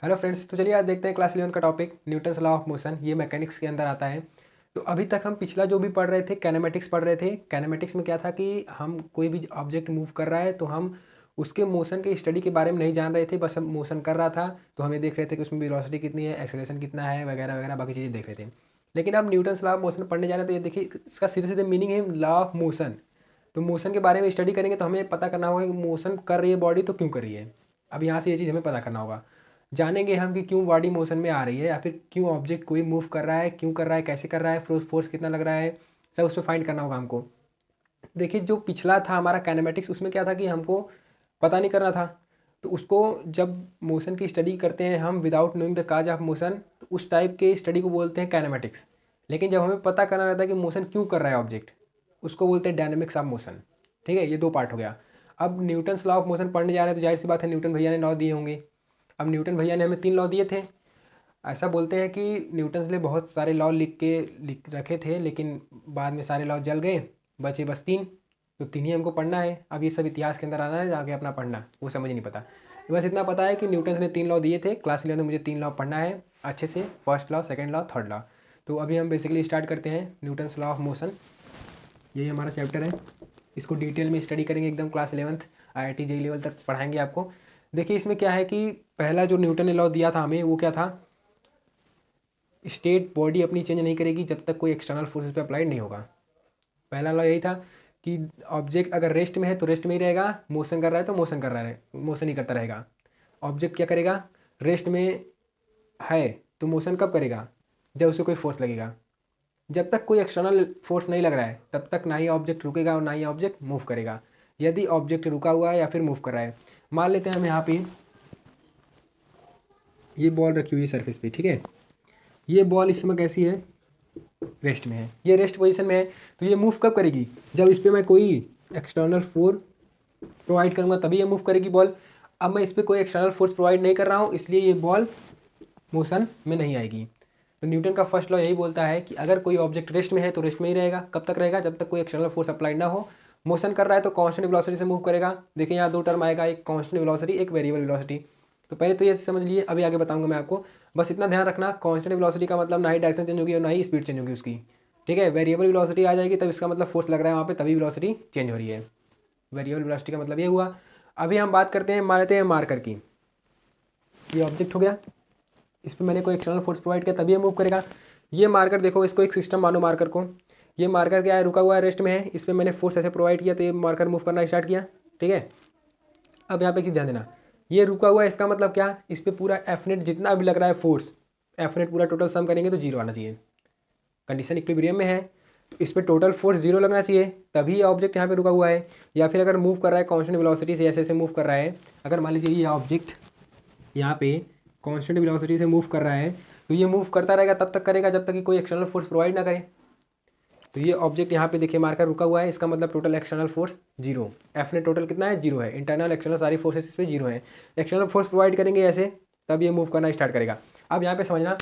Hello friends, तो चलिए आज देखते हैं क्लास 11 का topic Newton's law of motion. ये मैकेनिक्स के अंदर आता है। तो अभी तक हम पिछला जो भी पढ़ रहे थे कैनेमेटिक्स पढ़ रहे थे। कैनेमेटिक्स में क्या था कि हम कोई भी ऑब्जेक्ट मूव कर रहा है तो हम उसके मोशन के स्टडी के बारे में नहीं जान रहे थे, बस हम मोशन कर रहा था तो हमें देख रहे थे कि उसमें वेलोसिटी कितनी है, एक्सेलरेशन कितना है, वगैरह वगैरह बाकी चीज़ें देख रहे थे। लेकिन अब न्यूटन्स लॉ ऑफ मोशन पढ़ने जा रहे हैं तो ये देखिए इसका सीधे सीधे मीनिंग है लॉ ऑफ मोशन। तो मोशन के बारे में स्टडी करेंगे तो हमें पता करना होगा कि मोशन कर रही है बॉडी तो क्यों कर रही है। अब यहाँ से ये चीज़ हमें पता करना होगा। जानेंगे हम कि क्यों बॉडी मोशन में आ रही है या फिर क्यों ऑब्जेक्ट कोई मूव कर रहा है, क्यों कर रहा है, कैसे कर रहा है, फोर्स कितना लग रहा है, सब उस पर फाइंड करना होगा हमको। देखिए जो पिछला था हमारा काइनेमेटिक्स, उसमें क्या था कि हमको पता नहीं करना था। तो उसको जब मोशन की स्टडी करते हैं हम without knowing the cause of motion, तो उस टाइप के स्टडी को बोलते हैं काइनेमेटिक्स। लेकिन जब हमें पता करना रहता है कि मोशन क्यों कर रहा है ऑब्जेक्ट, उसको बोलते हैं डायनेमिक्स ऑफ मोशन। ठीक है, ये दो पार्ट हो गया। अब न्यूटन्स लॉ ऑफ मोशन पढ़ने जा रहे हैं तो जाहिर सी बात है न्यूटन भैया ने लॉ दिए होंगे। अब न्यूटन भैया ने हमें 3 लॉ दिए थे। ऐसा बोलते हैं कि न्यूटन ने बहुत सारे लॉ लिख रखे थे, लेकिन बाद में सारे लॉ जल गए, बचे बस 3। तो 3 ही हमको पढ़ना है। अब ये सब इतिहास के अंदर आना है, आगे अपना पढ़ना वो समझ नहीं पता। बस इतना पता है कि न्यूटन ने 3 लॉ दिए थे। क्लास 11 में मुझे 3 लॉ पढ़ना है अच्छे से, first law, second law, third law. तो अभी हम बेसिकली स्टार्ट करते हैं न्यूटन्स लॉ ऑफ मोशन। यही हमारा चैप्टर है। इसको डिटेल में स्टडी करेंगे एकदम। Class 11th IIT JEE level तक पढ़ाएंगे आपको। देखिए इसमें क्या है कि पहला जो न्यूटन ने लॉ दिया था हमें, वो क्या था, स्टेट बॉडी अपनी चेंज नहीं करेगी जब तक कोई एक्सटर्नल फोर्सेस पे अप्लाइड नहीं होगा। पहला लॉ यही था कि ऑब्जेक्ट अगर रेस्ट में है तो रेस्ट में ही रहेगा, मोशन कर रहा है तो मोशन कर रहा है, मोशन ही करता रहेगा। ऑब्जेक्ट क्या करेगा, रेस्ट में है तो मोशन कब करेगा, जब उसे कोई फोर्स लगेगा। जब तक कोई एक्सटर्नल फोर्स नहीं लग रहा है तब तक ना ही ऑब्जेक्ट रुकेगा और ना ही ऑब्जेक्ट मूव करेगा। यदि ऑब्जेक्ट रुका हुआ है या फिर मूव कर रहा है, मान लेते हैं हम यहाँ पे ये बॉल रखी हुई है सरफेस पे, ठीक है। ये बॉल इस समय कैसी है, रेस्ट में है, ये रेस्ट पोजीशन में है। तो ये मूव कब करेगी, जब इस पर मैं कोई एक्सटर्नल फोर्स प्रोवाइड करूँगा तभी ये मूव करेगी बॉल। अब मैं इस पर कोई एक्सटर्नल फोर्स प्रोवाइड नहीं कर रहा हूँ, इसलिए ये बॉल मोशन में नहीं आएगी। तो न्यूटन का फर्स्ट लॉ यही बोलता है कि अगर कोई ऑब्जेक्ट रेस्ट में है तो रेस्ट में ही रहेगा। कब तक रहेगा, जब तक कोई एक्सटर्नल फोर्स अप्लाइड ना हो। मोशन कर रहा है तो कांस्टेंट वेलोसिटी से मूव करेगा। देखिए यहाँ 2 टर्म आएगा, एक कांस्टेंट वेलोसिटी, एक वेरिएबल वेलोसिटी। तो पहले तो ये समझ लिए, अभी आगे बताऊंगा मैं आपको। बस इतना ध्यान रखना, कांस्टेंट वेलोसिटी का मतलब ना ही डायरेक्शन चेंज होगी और ना ही स्पीड चेंज होगी उसकी। ठीक है, वेरिएबल वेलोसिटी आ जाएगी तब इसका मतलब फोर्स लग रहा है वहाँ पे, तभी वेलोसिटी चेंज हो रही है। वेरिएबल वेलोसिटी का मतलब ये हुआ। अभी हम बात करते हैं, मान लेते हैं मार्कर की। ये ऑब्जेक्ट हो गया, इस पर मैंने कोई एक्सटर्नल फोर्स प्रोवाइड किया तभी ये मूव करेगा। ये मार्कर देखो, इसको एक सिस्टम मानो मार्कर को। ये मार्कर क्या है, रुका हुआ है, रेस्ट में है। इस पर मैंने फोर्स ऐसे प्रोवाइड किया तो ये मार्कर मूव करना स्टार्ट किया। ठीक है, अब यहाँ पे एक ध्यान देना, ये रुका हुआ है, इसका मतलब क्या, इस पर पूरा एफ नेट जितना भी लग रहा है फोर्स, एफ नेट पूरा टोटल सम करेंगे तो 0 आना चाहिए। कंडीशन इक्विलिब्रियम में है तो इस पर टोटल फोर्स 0 लगना चाहिए, तभी ऑब्जेक्ट यहाँ पे रुका हुआ है। या फिर अगर मूव कर रहा है कांस्टेंट वेलोसिटी से, ऐसे ऐसे मूव कर रहा है, अगर मान लीजिए ये ऑब्जेक्ट यहाँ पे कांस्टेंट वेलोसिटी से मूव कर रहा है तो ये मूव करता रहेगा तब तक करेगा जब तक कि कोई एक्सटर्नल फोर्स प्रोवाइड ना करे। तो ये ऑब्जेक्ट यहाँ पे देखिए मार्कर रुका हुआ है, इसका मतलब टोटल एक्सटर्नल फोर्स 0। एफ ने टोटल कितना है, 0 है। इंटरनल एक्सटर्नल सारी फोर्सेस इस पर 0 है। एक्सटर्नल फोर्स प्रोवाइड करेंगे ऐसे, तब ये मूव करना स्टार्ट करेगा। अब यहाँ पे समझना,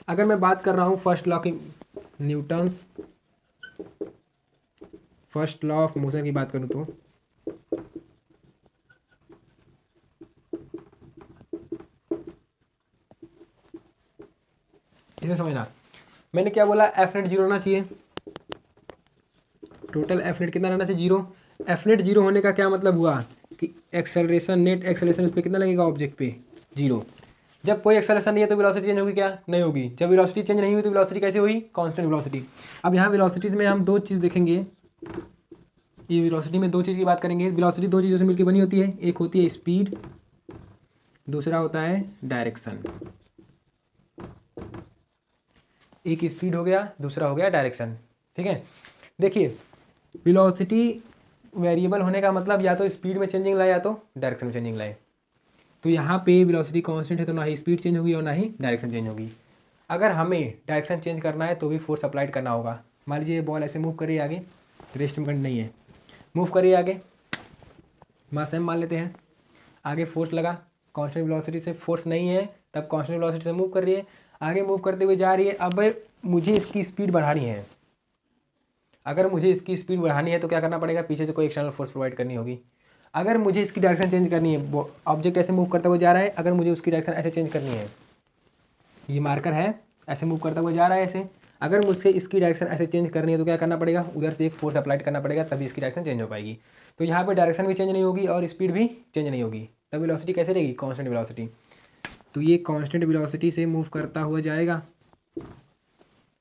अगर मैं बात कर रहा हूँ फर्स्ट लॉ की, Newton's first law of motion की बात करूँ तो इसमें समझना, मैंने क्या बोला, एफ नेट 0 होना चाहिए। टोटल एफ नेट कितना रहना चाहिए, 0। एफ नेट 0 होने का क्या मतलब हुआ कि एक्सेलरेशन, नेट एक्सेलरेशन उस पर कितना लगेगा ऑब्जेक्ट पे, 0। जब कोई एक्सेलरेशन नहीं है तो वेलोसिटी चेंज होगी क्या, नहीं होगी। जब वेलोसिटी चेंज नहीं हुई तो वेलोसिटी कैसे हुई, कांस्टेंट वेलोसिटी। अब यहाँ वेलोसिटीज में हम 2 चीज़ देखेंगे। ये वेलोसिटी में 2 चीज़ की बात करेंगे। वेलोसिटी 2 चीज़ों से मिलकर बनी होती है, एक होती है स्पीड, दूसरा होता है डायरेक्शन। एक स्पीड हो गया, दूसरा हो गया डायरेक्शन। ठीक है, देखिए वेलोसिटी वेरिएबल होने का मतलब या तो स्पीड में चेंजिंग लाए या तो डायरेक्शन में चेंजिंग लाए। तो यहाँ पे वेलोसिटी कांस्टेंट है तो ना ही स्पीड चेंज होगी और ना ही डायरेक्शन चेंज होगी। अगर हमें डायरेक्शन चेंज करना है तो भी फोर्स अप्लाइड करना होगा। मान लीजिए ये बॉल ऐसे मूव करिए आगे, रेस्ट में नहीं है, मूव करिए आगे, मास एम मान लेते हैं, आगे फोर्स लगा, कांस्टेंट वेलोसिटी से फोर्स नहीं है तब कांस्टेंट वेलोसिटी से मूव कर रही है, आगे मूव करते हुए जा रही है। अब मुझे इसकी स्पीड बढ़ानी है। अगर मुझे इसकी स्पीड बढ़ानी है तो क्या करना पड़ेगा, पीछे से कोई एक्सटर्नल फोर्स प्रोवाइड करनी होगी। अगर मुझे इसकी डायरेक्शन चेंज करनी है, ऑब्जेक्ट ऐसे मूव करता हुआ जा रहा है, अगर मुझे उसकी डायरेक्शन ऐसे चेंज करनी है, ये मार्कर है ऐसे मूव करता हुआ जा रहा है ऐसे, अगर मुझसे इसकी डायरेक्शन ऐसे चेंज करनी है तो क्या करना पड़ेगा, उधर से एक फोर्स अप्लाई करना पड़ेगा, तभी इसकी डायरेक्शन चेंज हो पाएगी। तो यहाँ पे डायरेक्शन भी चेंज नहीं होगी और स्पीड भी चेंज नहीं होगी, तब वेलोसिटी कैसे रहेगी, कांस्टेंट वेलोसिटी। तो ये कांस्टेंट वेलोसिटी से मूव करता हुआ जाएगा।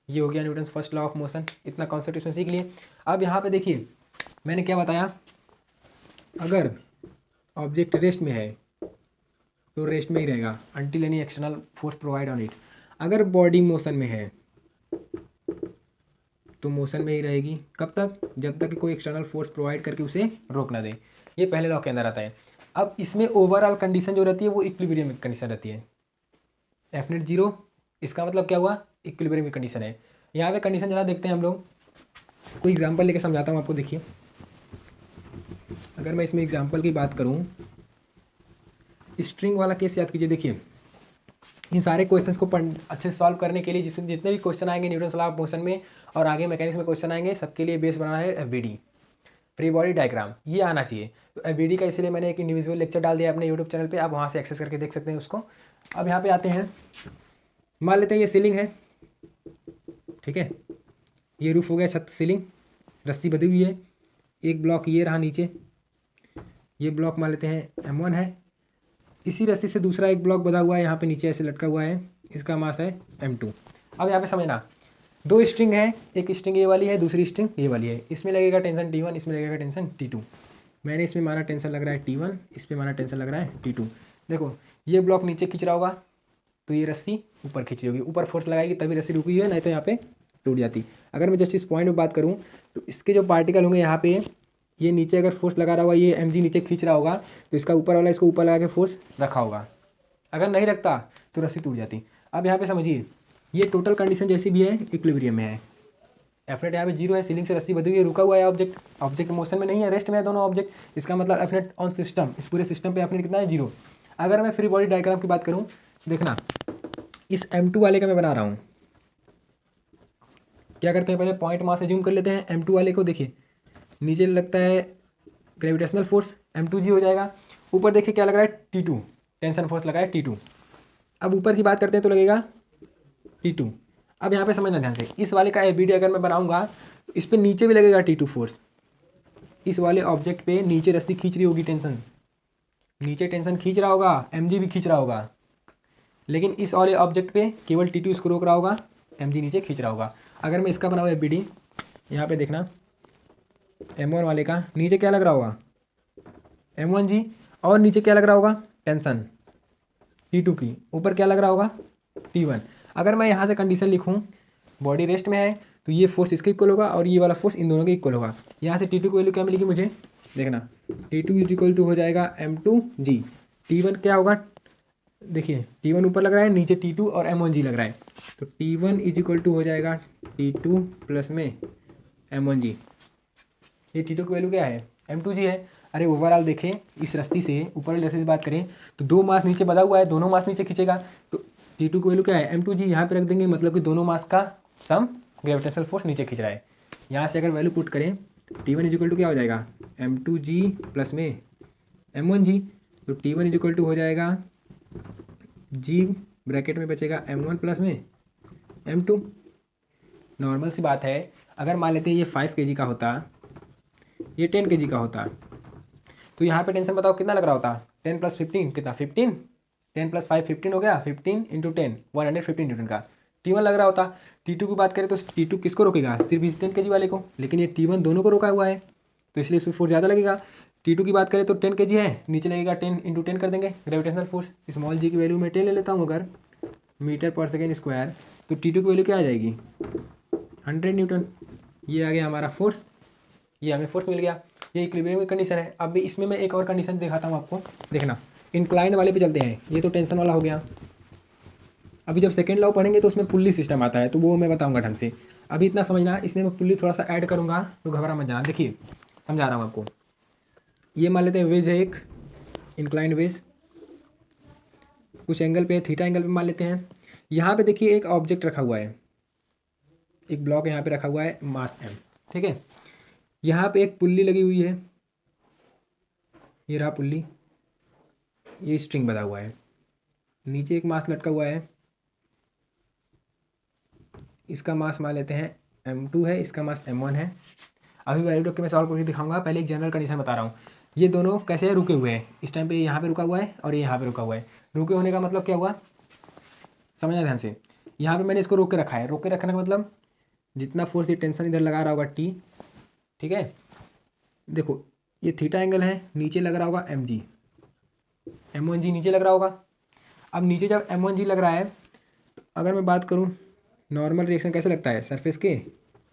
ये हो गया Newton first law of motion, इतना कॉन्सेप्ट इसमें सीख लिए। अब यहाँ पे देखिए मैंने क्या बताया, अगर ऑब्जेक्ट रेस्ट में है तो रेस्ट में ही रहेगा until any external force provide on it. अगर बॉडी मोशन में है तो मोशन में ही रहेगी, कब तक, जब तक कि कोई एक्सटर्नल फोर्स प्रोवाइड करके उसे रोक ना दे। ये पहले लॉ के अंदर आता है। अब इसमें ओवरऑल कंडीशन जो रहती है वो इक्विलिब्रियम कंडीशन रहती है, एफ नेट जीरो, इसका मतलब क्या हुआ, इक्विलिब्रियम की कंडीशन है। यहाँ पे कंडीशन जरा देखते हैं हम लोग, कोई एग्जांपल लेके समझाता हूँ आपको। देखिए अगर मैं इसमें एग्जांपल की बात करूँ, स्ट्रिंग वाला केस याद कीजिए। देखिए इन सारे क्वेश्चंस को अच्छे से सॉल्व करने के लिए जितने भी क्वेश्चन आएंगे न्यूटन लॉ ऑफ मोशन में और आगे मैकेनिक्स में क्वेश्चन आएंगे, सबके लिए बेस बनाना है एफबीडी, फ्री बॉडी डायग्राम, ये आना चाहिए। तो एफबीडी का इसलिए मैंने एक इंडिविजुअल लेक्चर डाल दिया अपने यूट्यूब चैनल पे, आप वहाँ से एक्सेस करके देख सकते हैं उसको। अब यहाँ पे आते हैं, मान लेते हैं ये सीलिंग है, ठीक है, ये रूफ हो गया, छत सीलिंग, रस्सी बंधी हुई है, एक ब्लॉक ये रहा नीचे, ये ब्लॉक मान लेते हैं M1 है, इसी रस्सी से दूसरा एक ब्लॉक बंधा हुआ है यहाँ पे नीचे ऐसे लटका हुआ है, इसका मास है M2। अब यहाँ पे समझना, दो स्ट्रिंग है, एक स्ट्रिंग ये वाली है, दूसरी स्ट्रिंग ये वाली है, इसमें लगेगा टेंशन T1, इसमें लगेगा टेंशन T2। मैंने इसमें माना टेंशन लग रहा है T1, इस पर माना टेंशन लग रहा है T2। देखो ये ब्लॉक नीचे खींच रहा होगा तो ये रस्सी ऊपर खींच रही होगी, ऊपर फोर्स लगाएगी तभी रस्सी रुकी है, नहीं तो यहाँ पे टूट जाती। अगर मैं जस्ट इस पॉइंट में बात करूँ तो इसके जो पार्टिकल होंगे यहाँ पे, ये नीचे अगर फोर्स लगा रहा होगा, ये mg नीचे खींच रहा होगा तो इसका ऊपर वाला इसको ऊपर लगा के फोर्स रखा होगा, अगर नहीं रखता तो रस्सी टूट जाती। अब यहाँ पे समझिए ये टोटल कंडीशन जैसी भी है इक्विलिब्रियम में है, एफ नेट यहाँ पे जीरो है, सीलिंग से रस्सी बंधी हुई है, रुका हुआ है ऑब्जेक्ट, ऑब्जेक्ट मोशन में नहीं है, रेस्ट में है दोनों ऑब्जेक्ट, इसका मतलब एफ नेट ऑन सिस्टम, इस पूरे सिस्टम पे एफ नेट कितना है, जीरो। अगर मैं फ्री बॉडी डायग्राम की बात करूँ, देखना इस M2 वाले का मैं बना रहा हूँ, क्या करते हैं पहले पॉइंट मास एज्यूम कर लेते हैं। M2 वाले को देखिए नीचे लगता है ग्रेविटेशनल फोर्स M2G हो जाएगा, ऊपर देखिए क्या लग रहा है T2, टेंशन फोर्स लगा है T2। अब ऊपर की बात करते हैं तो लगेगा T2। अब यहाँ पे समझना ध्यान से, इस वाले का एफबीडी अगर मैं बनाऊंगा तो इस पर नीचे भी लगेगा T2 फोर्स, इस वाले ऑब्जेक्ट पे नीचे रस्सी खींच रही होगी, टेंशन नीचे टेंशन खींच रहा होगा, mg भी खींच रहा होगा, लेकिन इस वाले ऑब्जेक्ट पे केवल T2 इसको रोक रहा होगा, mg नीचे खींच रहा होगा। अगर मैं इसका बनाऊँ एफबीडी, यहाँ पे देखना M1 वाले का नीचे क्या लग रहा होगा M1G, और नीचे क्या लग रहा होगा टेंशन T2 की, ऊपर क्या लग रहा होगा T1। अगर मैं यहाँ से कंडीशन लिखूँ, बॉडी रेस्ट में है तो ये फोर्स इसके इक्वल होगा और ये वाला फोर्स इन दोनों के इक्वल होगा। यहाँ से T2 की वैल्यू क्या मिलेगी मुझे, देखना T2 इज इक्वल टू हो जाएगा M2G, T1 क्या होगा, देखिए T1 ऊपर लग रहा है, नीचे T2 और M1G लग रहा है, तो T1 इज इक्वल टू हो जाएगा T2 प्लस में M1G। ये T2 की वैल्यू क्या है, M2G है। अरे ओवरऑल देखें, इस रस्सी से ऊपर वाली रस्सी से बात करें तो दो मास नीचे बंधा हुआ है, दोनों मास नीचे खींचेगा, तो T2 की वैल्यू क्या है M2G, यहाँ पे रख देंगे, मतलब कि दोनों मास का सम ग्रेविटेशनल फोर्स नीचे खींच रहा है। यहाँ से अगर वैल्यू पुट करें T1 इज इक्वल टू क्या हो जाएगा M2G प्लस में M1G, तो T1 इज इक्वल टू हो जाएगा G ब्रैकेट में बचेगा M1 प्लस में M2। नॉर्मल सी बात है, अगर मान लेते हैं ये 5 kg का होता, ये 10 kg का होता, तो यहाँ पे टेंशन बताओ कितना लग रहा होता, 10 प्लस 15 कितना 15, 10 प्लस 5 15 हो गया, 15 इंटू 10 115 न्यूटन का T1 लग रहा होता। T2 की बात करें तो T2 किसको रोकेगा, सिर्फ इस 10 kg वाले को, लेकिन ये T1 दोनों को रोका हुआ है तो इसलिए इसमें फोर्स ज़्यादा लगेगा। T2 की बात करें तो 10 kg है, नीचे लगेगा 10 इंटू 10 कर देंगे ग्रेविटेशनल फोर्स, स्मॉल g की वैल्यू मैं 10 ले लेता हूँ अगर मीटर पर सेकेंड स्क्वायर, तो T2 की वैल्यू क्या आ जाएगी 100 न्यूटन। ये आ गया हमारा फोर्स, ये हमें फोर्स मिल गया, ये इक्विलिब्रियम की कंडीशन है। अब इसमें मैं एक और कंडीशन दिखाता हूँ आपको, देखना इंक्लाइंड वाले पे चलते हैं, ये तो टेंशन वाला हो गया। अभी जब सेकेंड लॉ पढ़ेंगे तो उसमें पुल्ली सिस्टम आता है, तो वो मैं बताऊंगा ढंग से, अभी इतना समझना, इसमें मैं पुल्ली थोड़ा सा ऐड करूँगा तो घबरा मत जाना। देखिए समझा रहा हूँ आपको, ये मान लेते हैं वेज है एक इंक्लाइंड वेज, कुछ एंगल पे थीटा एंगल पे मान लेते हैं। यहाँ पे देखिए एक ऑब्जेक्ट रखा हुआ है, एक ब्लॉक यहाँ पे रखा हुआ है मास m, ठीक है, यहाँ पे एक पुल्ली लगी हुई है, ये रहा पुल्ली, ये स्ट्रिंग बना हुआ है, नीचे एक मास लटका हुआ है, इसका मास मान लेते हैं m2 है, इसका मास m1 है। अभी वैल्यू रख के मैं सॉल्व करके दिखाऊंगा, पहले एक जनरल कंडीशन बता रहा हूँ। ये दोनों कैसे रुके हुए हैं, इस टाइम पे यहाँ पे रुका हुआ है और ये यहाँ पे रुका हुआ है। रुके होने का मतलब क्या हुआ, समझना ध्यान से। यहाँ पे मैंने इसको रोक के रखा है, रोक के रखने का मतलब जितना फोर्स ये टेंशन इधर लगा रहा होगा टी, ठीक है। देखो ये थीटा एंगल है, नीचे लग रहा होगा एम जी, M1G नीचे लग रहा होगा। अब नीचे जब M1G लग रहा है, तो अगर मैं बात करूँ नॉर्मल रिएक्शन कैसे लगता है, सरफेस के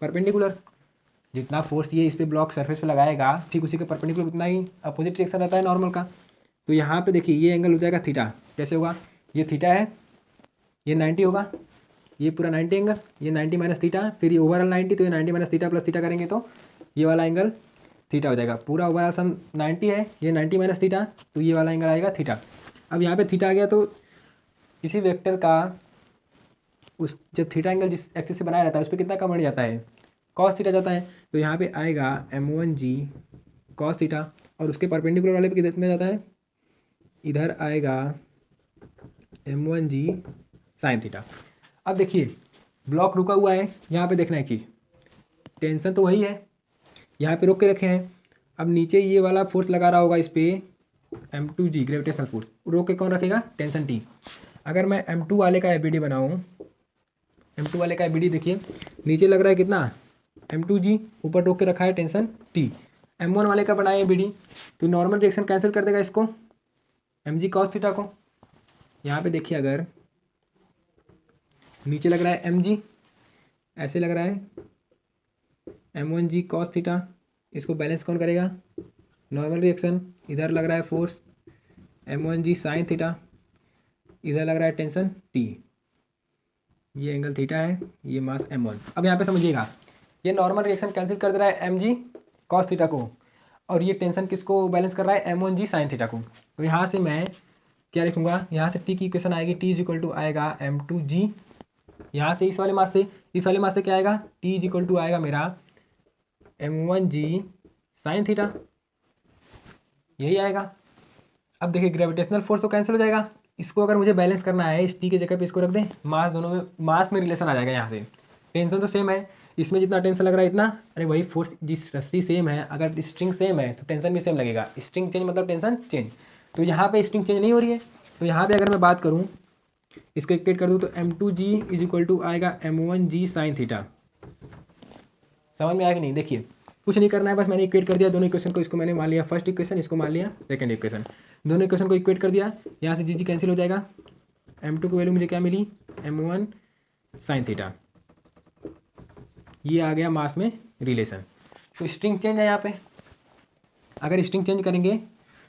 परपेंडिकुलर। जितना फोर्स ये इस पर ब्लॉक सरफेस पे लगाएगा, ठीक उसी के परपेंडिकुलर उतना ही अपोजिट रिएक्शन रहता है नॉर्मल का। तो यहाँ पे देखिए ये एंगल हो जाएगा थीटा। कैसे होगा, ये थीटा है, ये 90 होगा, ये पूरा 90 एंगल, ये 90 माइनस थीटा, फिर ये ओवरऑल 90, तो ये 90 माइनस थीटा प्लस थीटा करेंगे तो ये वाला एंगल थीटा हो जाएगा। पूरा ओवरऑल सम 90 है, ये 90 माइनस थीटा, तो ये वाला एंगल आएगा थीटा। अब यहाँ पे थीटा आ गया, तो किसी वेक्टर का उस जब थीटा एंगल जिस एक्सिस से बनाया रहता है उस पर कितना कम बढ़ जाता है, कॉस थीटा जाता है। तो यहाँ पे आएगा M1G कॉस थीटा, और उसके परपेंडिकुलर वाले पे कितना जाता है, इधर आएगा M1G साइन थीटा। अब देखिए ब्लॉक रुका हुआ है, यहाँ पे देखना एक चीज़, टेंशन तो वही है, यहाँ पे रोक के रखे हैं। अब नीचे ये वाला फोर्स लगा रहा होगा इस पर M2G ग्रेविटेशनल फोर्स, रोक के कौन रखेगा, टेंशन T। अगर मैं M2 वाले का एबीडी बनाऊँ, M2 वाले का एबीडी देखिए नीचे लग रहा है कितना M2G, ऊपर रोक के रखा है टेंशन T। M1 वाले का बनाए एबीडी, तो नॉर्मल रिएक्शन कैंसिल कर देगा इसको mg cos थीटा को। यहाँ पे देखिए अगर नीचे लग रहा है mg, ऐसे लग रहा है M1G cos थीटा, इसको बैलेंस कौन करेगा, नॉर्मल रिएक्शन। इधर लग रहा है फोर्स M1G साइन थीटा, इधर लग रहा है टेंशन T, ये एंगल थीटा है, ये मास M1। अब यहाँ पे समझिएगा ये नॉर्मल रिएक्शन कैंसिल कर दे रहा है mg cos थीटा को, और ये टेंशन किसको बैलेंस कर रहा है, M1G साइन थीटा को। तो यहाँ से मैं क्या लिखूँगा, यहाँ से T की इक्वेशन आएगी, T इज इक्वल टू आएगा M2G, यहाँ से इस वाले मास से क्या आएगा, T इज इक्वल टू आएगा मेरा M1G साइन थीटा, यही आएगा। अब देखिए ग्रेविटेशनल फोर्स तो कैंसिल हो जाएगा, इसको अगर मुझे बैलेंस करना है इस T के जगह पे इसको रख दें, मास दोनों में, मास में रिलेशन आ जाएगा। यहाँ से टेंशन तो सेम है, इसमें जितना टेंशन लग रहा है इतना, अरे वही फोर्स, जिस रस्सी सेम है, अगर स्ट्रिंग सेम है तो टेंशन भी सेम लगेगा। स्ट्रिंग चेंज मतलब टेंशन चेंज, तो यहाँ पे स्ट्रिंग चेंज नहीं हो रही है। तो यहाँ पे अगर मैं बात करूँ, इसको इक्वेट कर दूँ, तो M2G इज इक्वल टू आएगा M1G साइन थीटा। समझ में आया कि नहीं, देखिए कुछ नहीं करना है, बस मैंने इक्वेट कर दिया दोनों इक्वेशन को। इसको मैंने मान लिया फर्स्ट इक्वेशन, इसको मान लिया सेकंड इक्वेशन, दोनों इक्वेशन को इक्वेट कर दिया। यहाँ से जी कैंसिल हो जाएगा, M2 की वैल्यू मुझे क्या मिली, M1 साइन थीटा, ये आ गया मास में रिलेशन। तो स्ट्रिंग चेंज है यहाँ पे, अगर स्ट्रिंग चेंज करेंगे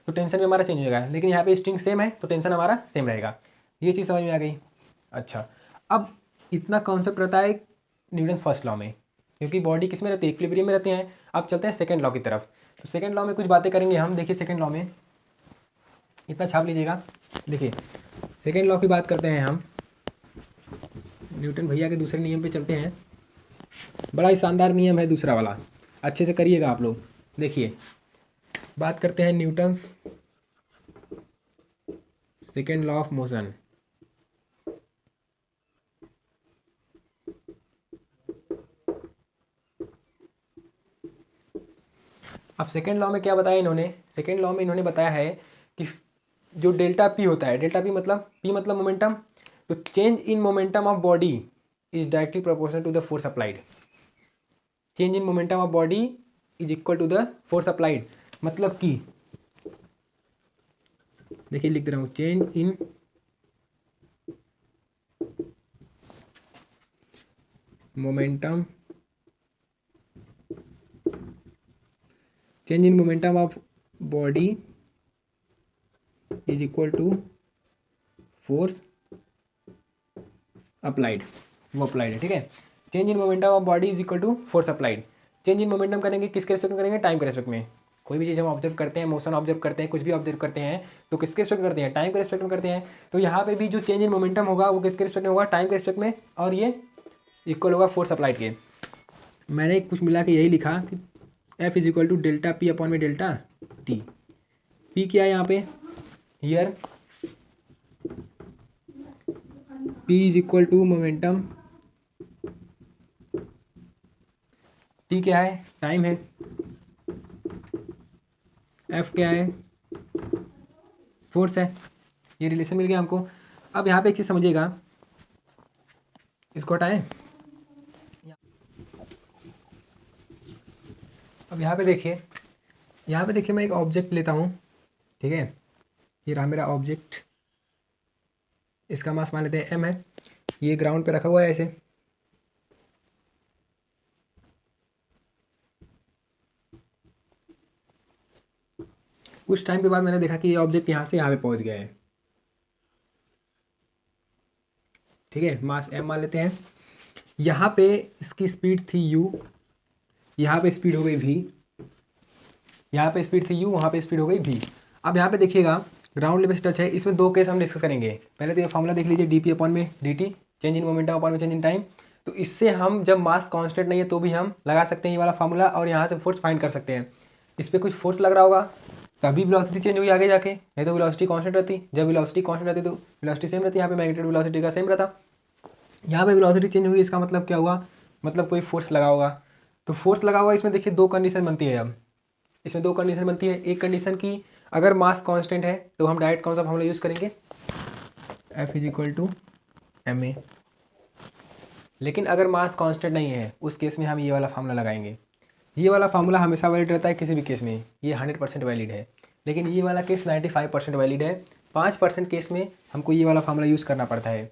तो टेंशन भी हमारा चेंज हो जाएगा, लेकिन यहाँ पे स्ट्रिंग सेम है तो टेंशन हमारा सेम रहेगा। ये चीज़ समझ में आ गई। अच्छा, अब इतना कॉन्सेप्ट रहता है न्यूटन फर्स्ट लॉ में, क्योंकि बॉडी किस में रहती है, इक्विलिब्रियम में रहते हैं। अब चलते हैं सेकंड लॉ की तरफ। तो सेकंड लॉ में कुछ बातें करेंगे हम। देखिए सेकंड लॉ में, इतना छाप लीजिएगा, देखिए सेकंड लॉ की बात करते हैं हम। न्यूटन भैया के दूसरे नियम पे चलते हैं, बड़ा ही शानदार नियम है दूसरा वाला, अच्छे से करिएगा आप लोग। देखिए बात करते हैं Newton's second law of motion. अब सेकेंड लॉ में क्या बताया इन्होंने, सेकेंड लॉ में इन्होंने बताया है कि जो डेल्टा पी होता है, डेल्टा पी मतलब मोमेंटम, तो change in momentum of body is directly proportional to the force applied. Change in momentum of body is equal to the force applied, मतलब कि देखिए लिख दे रहा हूँ, change in momentum, change in momentum of body is equal to force applied, वो applied है, ठीक है। Change in momentum of body is equal to force applied. Change in momentum करेंगे किसके रेस्पेक्ट में करेंगे, टाइम के रेस्पेक्ट में। कोई भी चीज़ हम ऑब्जर्व करते हैं, मोशन ऑब्जर्व करते हैं, कुछ भी ऑब्जर्व करते हैं, तो किसके रेस्पेक्ट में करते हैं, टाइम के रेस्पेक्ट में करते हैं। तो यहाँ पे भी जो चेंज इन मोमेंटम होगा वो किसके रेस्पेक्ट में होगा, टाइम के रेस्पेक्ट में, और ये इक्वल होगा फोर्स अप्लाइड के। मैंने कुछ मिला के यही लिखा कि F is equal to delta P upon में डेल्टा टी। पी क्या है यहाँ पे, here P is equal to momentum, T क्या है, टाइम है, एफ क्या है, फोर्स है। ये रिलेशन मिल गया हमको। अब यहाँ पे एक चीज़ समझिएगा, इसको हटाएं। अब यहाँ पे देखिए, मैं एक ऑब्जेक्ट लेता हूँ, ठीक है, ये रहा मेरा ऑब्जेक्ट, इसका मास मान लेते हैं m है, ये ग्राउंड पे रखा हुआ है ऐसे, कुछ टाइम के बाद मैंने देखा कि ये ऑब्जेक्ट यहाँ से यहाँ पे पहुँच गया है, ठीक है, मास m मान लेते हैं। यहाँ पे इसकी स्पीड थी u, यहाँ पे स्पीड हो गई v, यहाँ पे स्पीड थी u, वहाँ पे स्पीड हो गई v। अब यहाँ पे देखिएगा ग्राउंड लेवल से टच है, इसमें दो केस हम डिस्कस करेंगे। पहले तो ये फॉर्मूला देख लीजिए, dp अपॉन में dt, change in momentum upon में चेंज इन टाइम। तो इससे हम जब मास कांस्टेंट नहीं है तो भी हम लगा सकते हैं ये वाला फार्मूला, और यहाँ से फोर्स फाइंड कर सकते हैं। इस पर कुछ फोर्स लग रहा होगा तभी वेलोसिटी चेंज हुई आगे जाके, नहीं तो वेलोसिटी कांस्टेंट रहती। जब वेलोसिटी कांस्टेंट रहती तो वेलोसिटी सेम रहती, यहाँ पे मैग्नीट्यूड वेलोसिटी का सेम रहता। यहाँ पे वेलोसिटी चेंज हुई, इसका मतलब क्या हुआ, मतलब कोई फोर्स लगा होगा। तो फोर्स लगा हुआ, इसमें देखिए दो कंडीशन बनती है। अब इसमें दो कंडीशन बनती है। एक कंडीशन की अगर मास कांस्टेंट है तो हम डायरेक्ट कौन सा फॉर्मूला यूज़ करेंगे, F is equal to ma। लेकिन अगर मास कांस्टेंट नहीं है उस केस में हम ये वाला फार्मूला लगाएंगे। ये वाला फार्मूला हमेशा वैलिड रहता है किसी भी केस में, ये 100% वैलिड है। लेकिन ये वाला केस 95% वैलिड है, 5% केस में हमको ये वाला फार्मूला यूज़ करना पड़ता है।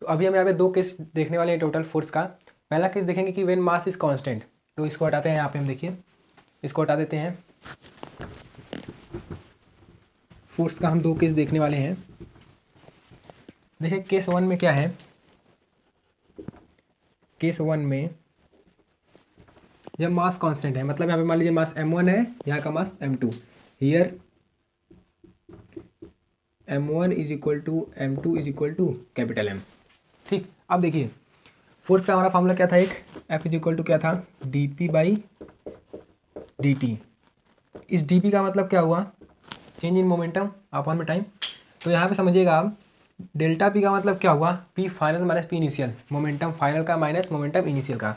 तो अभी हम यहाँ पे दो केस देखने वाले हैं टोटल फोर्स का। पहला केस देखेंगे कि व्हेन मास इज कांस्टेंट, तो इसको हटाते हैं। यहाँ पे हम देखिए, इसको हटा देते हैं। फोर्स का हम दो केस देखने वाले हैं। देखिए केस 1 में क्या है, केस 1 में जब मास कांस्टेंट है, मतलब यहाँ पे मान लीजिए मास m1 है, यहाँ का mass m2, here m1 is equal to m2 is equal to capital M। ठीक, अब देखिए फोर्स का हमारा फार्मूला क्या था, एक F इज इक्वल टू क्या था, dp बाई dt। इस dp का मतलब क्या हुआ, चेंज इन मोमेंटम अपॉन में टाइम। तो यहाँ पे समझिएगा आप, डेल्टा p का मतलब क्या हुआ, p final minus p initial, momentum final का माइनस मोमेंटम इनिशियल का।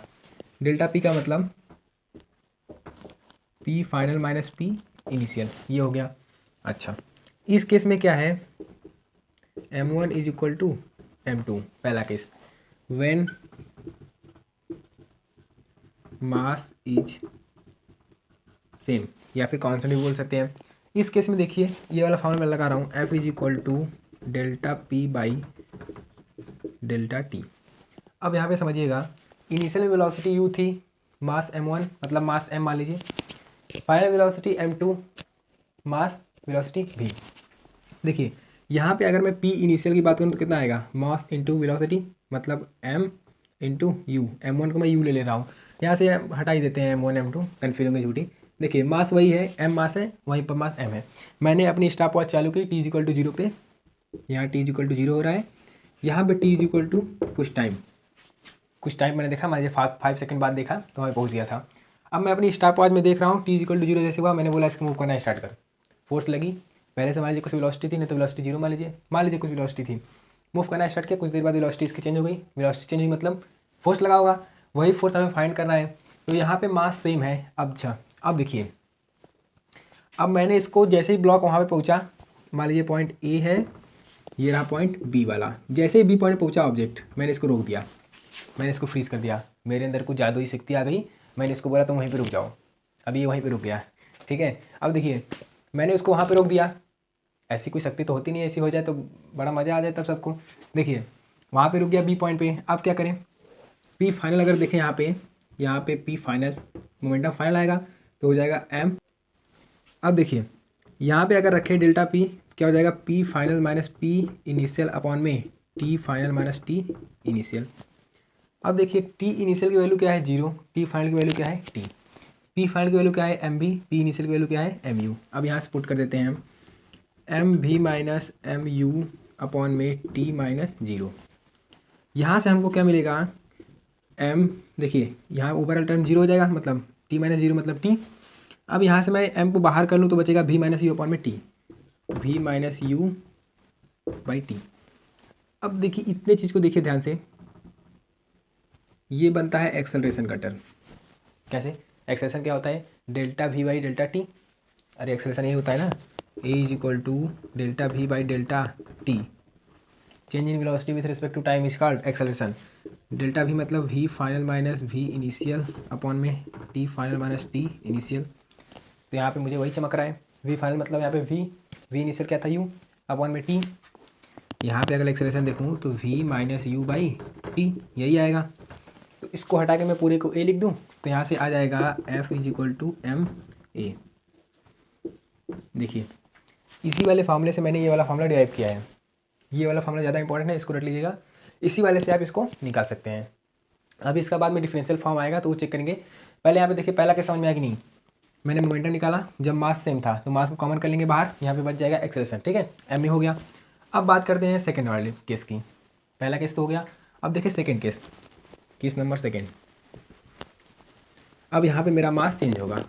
डेल्टा p का मतलब p final minus p initial, ये हो गया। अच्छा, इस केस में क्या है, m1 is equal to m2, पहला case, when mass is same, या फिर कॉन्स्टेंट भी बोल सकते हैं। इस केस में देखिए ये वाला फॉर्मूला मैं लगा रहा हूँ, F is equal to delta P by delta T। अब यहाँ पे समझिएगा, इनिशियल में वेलोसिटी u थी, मास m1 मतलब मास m मान लीजिए, फाइनल वेलोसिटी m2, मास वेलोसिटी v। देखिए यहाँ पे अगर मैं p इनिशियल की बात करूँ तो कितना आएगा, मास इंटू वेलोसिटी, मतलब m इंटू यू। m1 को मैं u ले ले रहा हूँ, यहाँ से हटा ही देते हैं m1 m2, कन्फ्यूज होंगे झूठी। देखिए मास वही है, m मास है, वहीं पर मास m है। मैंने अपनी स्टॉप वॉच चालू की t इक्वल टू 0 पे, यहाँ t इक्वल टू 0 हो रहा है, यहाँ पे t इक्वल टू कुछ टाइम मैंने देखा, मैंने 5 सेकंड बाद देखा तो मैं पहुँच गया था। अब मैं अपनी स्टॉप वॉच में देख रहा हूँ t इक्वल टू 0 जैसे हुआ, मैंने बोला इसको मूव करना स्टार्ट कर। फोर्स लगी, पहले से मान लीजिए कुछ वेलोसिटी थी, नहीं तो वेलोसिटी 0 मान लीजिए कुछ वेलोसिटी थी, मूव करना स्टार्ट किया, कुछ देर बाद वेलोसिटी इसकी चेंज हो गई, वेलोसिटी चेंज हुई मतलब फोर्स लगा होगा, वही फोर्स हमें फाइंड करना है। तो यहाँ पे मास सेम है। अब अच्छा, अब देखिए, अब मैंने इसको जैसे ही ब्लॉक वहाँ पे पहुँचा, मान लीजिए पॉइंट ए है, ये रहा पॉइंट बी वाला, जैसे ही बी पॉइंट पहुँचा ऑब्जेक्ट, मैंने इसको रोक दिया, मैंने इसको फ्रीज कर दिया। मेरे अंदर कुछ जादुई शक्ति आ गई, मैंने इसको बोला तुम वहीं पे रुक जाओ, अभी ये वहीं पे रुक गया, ठीक है। अब देखिए मैंने उसको वहाँ पे रोक दिया, ऐसी कोई शक्ति तो होती नहीं है, ऐसी हो जाए तो बड़ा मज़ा आ जाए तब सबको। देखिए वहाँ पे रुक गया बी पॉइंट पे। अब क्या करें, पी फाइनल अगर देखें यहाँ पे पी फाइनल मोमेंटम फाइनल आएगा तो हो जाएगा m। अब देखिए यहाँ पे अगर रखें डेल्टा पी, क्या हो जाएगा, P final minus P initial upon में T final minus T initial. अब देखिए टी इनिशियल की वैल्यू क्या है 0, टी फाइनल की वैल्यू क्या है टी, पी फाइनल की वैल्यू क्या है एम बी, पी इनिशियल की वैल्यू क्या है एम यू। अब यहाँ से पुट कर देते हैं हम एम भी माइनस एम यू अपॉन में टी माइनस 0। यहाँ से हमको क्या मिलेगा, एम, देखिए यहाँ ओवरऑल टर्म 0 हो जाएगा, मतलब टी माइनस 0 मतलब टी। अब यहाँ से मैं m को बाहर कर लूँ तो बचेगा भी माइनस यू अपॉन में T. v minus U by T. अब देखिए इतने चीज़ को देखिए ध्यान से, ये बनता है एक्सेलरेशन का टर्म। कैसे? एक्सेलरेशन क्या होता है? Delta v by delta t. अरे एक्सेलरेशन ये होता है ना, a is equal to delta v by delta t. Change in velocity with respect to time is called acceleration. Delta v मतलब v final minus v initial upon में T final minus T initial. तो यहाँ पे मुझे वही चमक रहा है, वी फाइनल मतलब यहाँ पे वी इनिशियल क्या था, यू अपॉन में टी। यहाँ पे अगर एक्सेलरेशन देखूँ तो V minus U by T, यही आएगा। तो इसको हटा के मैं पूरे को ए लिख दूँ तो यहाँ से आ जाएगा F is equal to M A. देखिए इसी वाले फार्मूले से मैंने ये वाला फार्मूला डिराइव किया है। ये वाला फार्मूला ज़्यादा इंपॉर्टेंट है, इसको रट लीजिएगा। इसी वाले से आप इसको निकाल सकते हैं। अब इसका बाद में डिफरेंशियल फॉर्म आएगा तो वो चेक करेंगे। पहले यहाँ पे देखिए पहला केस समझ में आया कि नहीं। मैंने मोमेंटम निकाला जब मास सेम था, तो मास को कॉमन कर लेंगे बाहर, यहाँ पे बच जाएगा एक्सेलरेशन। ठीक है, एम ए हो गया। अब बात करते हैं सेकेंड वाले केस की। पहला केस तो हो गया, अब देखिए second case, case number second. अब यहाँ पे मेरा मास चेंज होगा।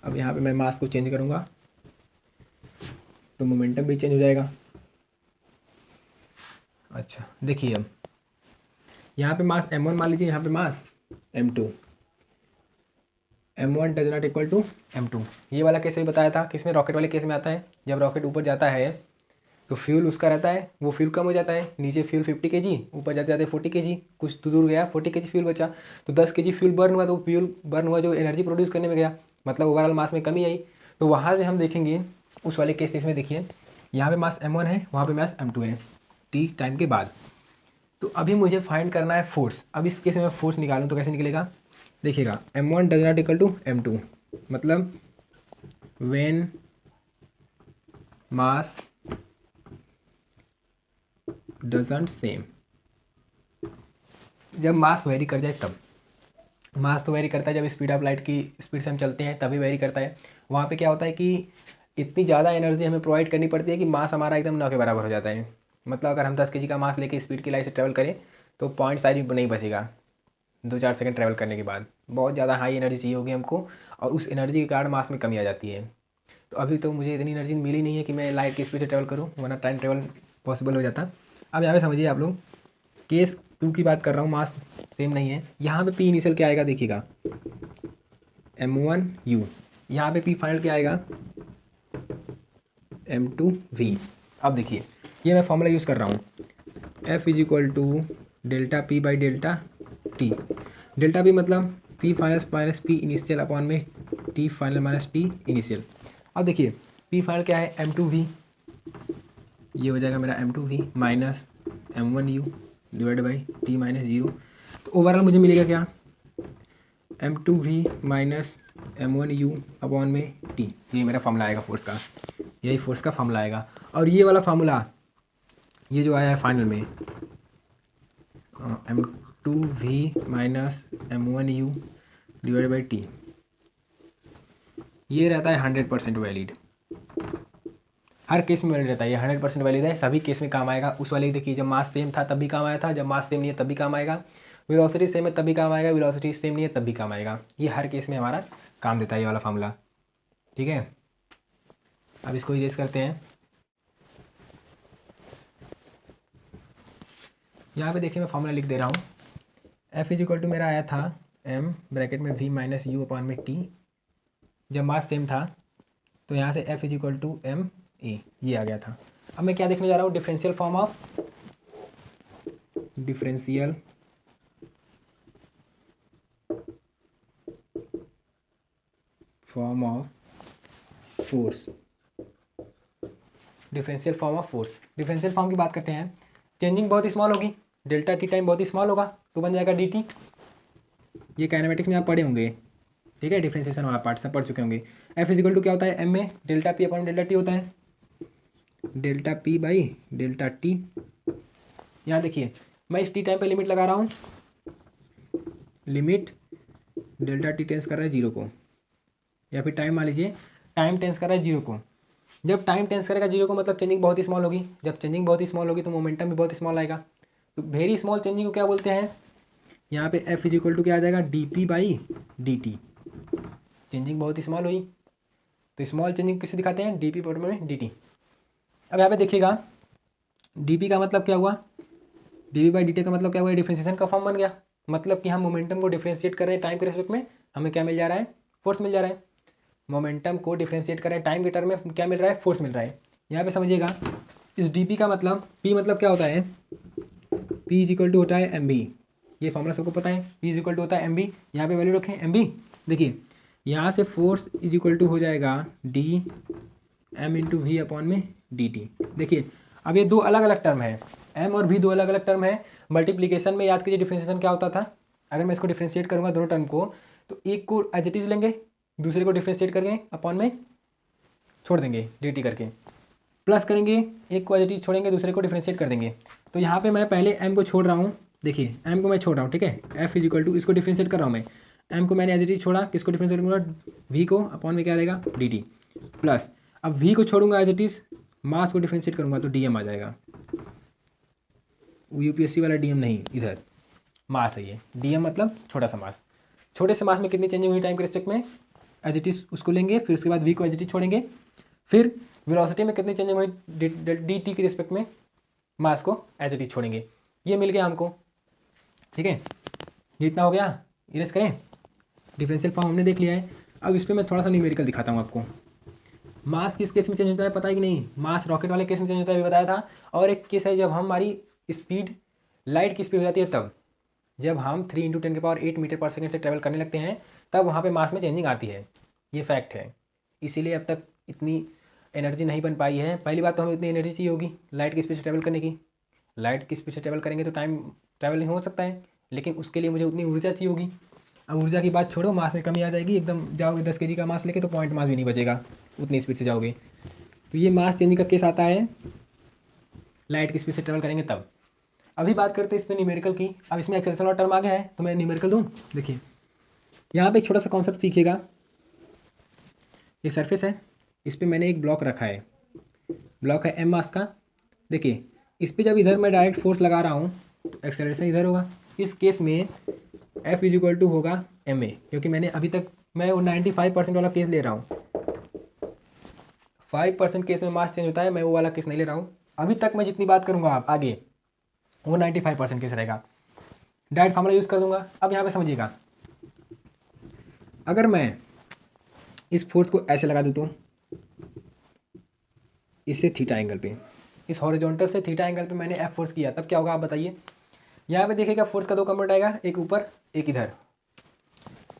अब यहाँ पे मैं मास को चेंज करूँगा तो मोमेंटम भी चेंज हो जाएगा। अच्छा देखिए अब यहाँ पे मास m1 मान लीजिए, यहाँ पे mass m2। m1 does not equal to m2। ये वाला केस भी बताया था, किसमें? रॉकेट वाले केस में आता है। जब रॉकेट ऊपर जाता है तो फ्यूल उसका रहता है, वो फ्यूल कम हो जाता है। नीचे फ्यूल 50 kg, ऊपर जाते जाते 40 kg, कुछ तो दूर गया 40 kg फ्यूल बचा, तो 10 kg फ्यूल बर्न हुआ। तो फ्यूल बर्न हुआ जो एनर्जी प्रोड्यूस करने में गया, मतलब ओवरऑल मास में कमी आई। तो वहाँ से हम देखेंगे उस वाले केस में। देखिए यहाँ पे मास m1 है, वहाँ पे मास m2 है टी टाइम के बाद। तो अभी मुझे फाइंड करना है फोर्स। अब इस केस में मैं फोर्स निकालूँ तो कैसे निकलेगा? देखिएगा m1 does not equal to m2, मतलब व्हेन मास डजंट सेम। जब मास वेरी कर जाए तब। मास तो वेरी करता है जब स्पीड ऑफ लाइट की स्पीड से हम चलते हैं तभी वेरी करता है। वहाँ पे क्या होता है कि इतनी ज़्यादा एनर्जी हमें प्रोवाइड करनी पड़ती है कि मास हमारा एकदम न के बराबर हो जाता है। मतलब अगर हम 10 kg का मास लेके स्पीड की लाइट से ट्रैवल करें तो पॉइंट साइज भी नहीं बचेगा 2-4 सेकंड ट्रैवल करने के बाद। बहुत ज़्यादा हाई एनर्जी चाहिए होगी हमको, और उस एनर्जी के कारण मास में कमी आ जाती है। तो अभी तो मुझे इतनी एनर्जी मिली नहीं है कि मैं लाइट की स्पीड से ट्रैवल करूँ, वरना टाइम ट्रैवल पॉसिबल हो जाता। अब यहाँ पे समझिए आप लोग, केस 2 की बात कर रहा हूँ, मास सेम नहीं है। यहाँ पे पी इनिशियल क्या आएगा देखिएगा, m1u। यहाँ पे पी फाइनल क्या आएगा, m2v। अब देखिए ये मैं फॉर्मूला यूज़ कर रहा हूँ, f is equal to delta p by delta t. Delta P मतलब p final minus P initial upon में T final minus T initial. अब देखिए पी फाइनल क्या है, m2v। ये हो जाएगा मेरा m2v minus m1u divide by T minus 0। तो ओवरऑल मुझे मिलेगा क्या, m2v माइनस m1u अपॉन में टी। ये मेरा फार्मूला आएगा फोर्स का, यही फोर्स का फार्मूला आएगा। और ये वाला फार्मूला ये जो आया है फाइनल में, m2v minus m1u divide by T, ये रहता है 100% वैलिड। हर केस में वैलिड रहता है, ये 100% वैलिड है, सभी केस में काम आएगा। उस वाले देखिए जब मास सेम था तब भी काम आया था, जब मास सेम नहीं है तब भी काम आएगा। वेलोसिटी सेम है तब भी काम आएगा, वेलोसिटी सेम नहीं है तब भी काम आएगा। ये हर केस में हमारा काम देता है ये वाला फार्मूला। ठीक है, अब इसको इरेज करते हैं। यहाँ पे देखिए मैं फार्मूला लिख दे रहा हूँ, एफ इज इक्वल टू मेरा आया था m ब्रैकेट में v माइनस यू अपॉन में टी। जब मास सेम था तो यहाँ से f is equal to m a, ये आ गया था। अब मैं क्या देखने जा रहा हूँ, differential form of force. Differential form of force, differential form की बात करते हैं। चेंजिंग बहुत स्मॉल होगी, डेल्टा टी टाइम बहुत ही स्मॉल होगा, तो बन जाएगा डी टी। ये काइनेमेटिक्स में आप पढ़े होंगे, ठीक है, डिफरेंशिएशन वाला पार्ट सब पढ़ चुके होंगे। एफ इजिकल टू क्या होता है, एम में delta P upon delta T होता है, delta p by delta T. यहाँ देखिए मैं इस टी टाइम पे लिमिट लगा रहा हूँ, लिमिट डेल्टा टी टेंस कर रहा है 0 को, या फिर टाइम मान लीजिए टाइम टेंस कर रहा है 0 को। जब टाइम टेंस करेगा 0 को मतलब चेंजिंग बहुत ही स्मॉल होगी, जब चेंजिंग बहुत ही स्मॉल होगी तो मोमेंटम भी बहुत ही स्मॉल आएगा। तो वेरी स्मॉल चेंजिंग को क्या बोलते हैं, यहाँ पे एफ इज इक्वल टू क्या आ जाएगा, D P by D T. Changing बहुत ही स्मॉल हुई तो स्मॉल चेंजिंग किसे दिखाते हैं, डी पी बराबर में डी टी। अब यहाँ पे देखिएगा डी पी का मतलब क्या हुआ, D V by D T का मतलब क्या हुआ, डिफ्रेंशिएशन का फॉर्म बन गया। मतलब कि हम मोमेंटम को डिफ्रेंशिएट कर रहे हैं टाइम के रिस्पेक्ट में, हमें क्या मिल जा रहा है, फोर्स मिल जा रहा है। मोमेंटम को डिफ्रेंशिएट कर रहे हैं टाइम के टर्म में, क्या मिल रहा है, फोर्स मिल रहा है। यहाँ पे समझिएगा इस डी पी का मतलब, पी मतलब क्या होता है, पी इज इक्वल टू होता है एम बी। ये फॉर्मूला सबको पता है, पी इज इक्वल टू होता है एम बी। यहाँ पे वैल्यू रखें एम बी। देखिए यहाँ से फोर्स इज इक्वल टू हो जाएगा D M into V upon में डी टी। देखिए अब ये दो अलग अलग टर्म है, एम और वी दो अलग अलग टर्म है। मल्टीप्लीकेशन में याद कीजिए डिफ्रेंशिएशन क्या होता था, अगर मैं इसको डिफ्रेंशिएट करूँगा दोनों टर्म को, तो एक को एज इट इज लेंगे, दूसरे को डिफ्रेंशिएट करके अपॉन में छोड़ देंगे डी टी करके, प्लस करेंगे, एक को एज इट इज छोड़ेंगे, दूसरे को डिफ्रेंशिएट कर देंगे। तो यहाँ पे मैं पहले एम को छोड़ रहा हूँ, देखिए एम को मैं छोड़ रहा हूँ, ठीक है, एफ इज इक्वल टू, इसको डिफ्रेंशिएट कर रहा हूँ मैं, एम को मैंने एज इट इज छोड़ा, किसको डिफ्रेंशिएट करूँगा, वी को, अपॉन में क्या रहेगा डी टी, प्लस अब वी को छोड़ूंगा एज इट इज, मास को डिफ्रेंशिएट करूँगा तो डी एम आ जाएगा। यूपीएससी वाला डी एम नहीं, इधर मास है ये, डी एम मतलब छोटा सा मास। छोटे से मास में कितनी चेंजिंग हुई टाइम के रिस्पेक्ट में, एज इट इज उसको लेंगे, फिर उसके बाद वी को एज इट इज छोड़ेंगे, फिर वेलोसिटी में कितनी चेंजिंग हुई डी टी के रिस्पेक्ट में, मास को एज इट इज छोड़ेंगे। ये मिल गया हमको, ठीक है, ये इतना हो गया। इरेज करें, डिफरेंशियल फॉर्म हमने देख लिया है। अब इस पर मैं थोड़ा सा न्यूमेरिकल दिखाता हूँ आपको। मास किस केस में चेंज होता है पता है कि नहीं, मास रॉकेट वाले केस में चेंज होता है, ये बताया था। और एक केस है जब हमारी स्पीड लाइट की स्पीड हो जाती है, तब जब हम 3 × 10⁸ मीटर पर सेकंड से ट्रैवल करने लगते हैं, तब वहाँ पे मास में चेंजिंग आती है। ये फैक्ट है, इसीलिए अब तक इतनी एनर्जी नहीं बन पाई है। पहली बात तो हमें इतनी एनर्जी चाहिए होगी लाइट की स्पीड से ट्रैवल करने की, लाइट की स्पीड से ट्रैवल करेंगे तो टाइम ट्रैवल नहीं हो सकता है, लेकिन उसके लिए मुझे उतनी ऊर्जा चाहिए होगी। अब ऊर्जा की बात छोड़ो, मास में कमी आ जाएगी, एकदम जाओगे 10 kg का मास लेके तो पॉइंट मास भी नहीं बचेगा, उतनी स्पीड से जाओगे। तो ये मास चेंजिंग का केस आता है लाइट की स्पीड से ट्रैवल करेंगे तब। अभी बात करते हैं इस पर न्यूमेरिकल की। अब इसमें एक्सेलरेशन वाला टर्म आ गया है, तो मैं न्यूमेरिकल दूँ। देखिए यहाँ पे एक छोटा सा कॉन्सेप्ट सीखिएगा। ये सरफेस है, इस पर मैंने एक ब्लॉक रखा है, ब्लॉक है एम मास का। देखिए इस पर जब इधर मैं डायरेक्ट फोर्स लगा रहा हूँ तो एक्सेलरेशन इधर होगा। इस केस में एफ इज इक्वल टू होगा एम ए, क्योंकि मैंने अभी तक मैं वो 95% वाला केस ले रहा हूँ। 5% केस में मास चेंज होता है, मैं वो वाला केस नहीं ले रहा हूँ। अभी तक मैं जितनी बात करूँगा आप आगे, वो 95% केस रहेगा। डायरेक्ट फार्मूला यूज़ कर दूंगा। अब यहाँ पे समझिएगा, अगर मैं इस फोर्स को ऐसे लगा दूँ तो इससे थीटा एंगल पे, इस हॉरिजॉन्टल से थीटा एंगल पे मैंने एफ फोर्स किया, तब क्या होगा आप बताइए। यहाँ पे देखिएगा फोर्स का दो कंपोनेंट आएगा, एक ऊपर एक इधर।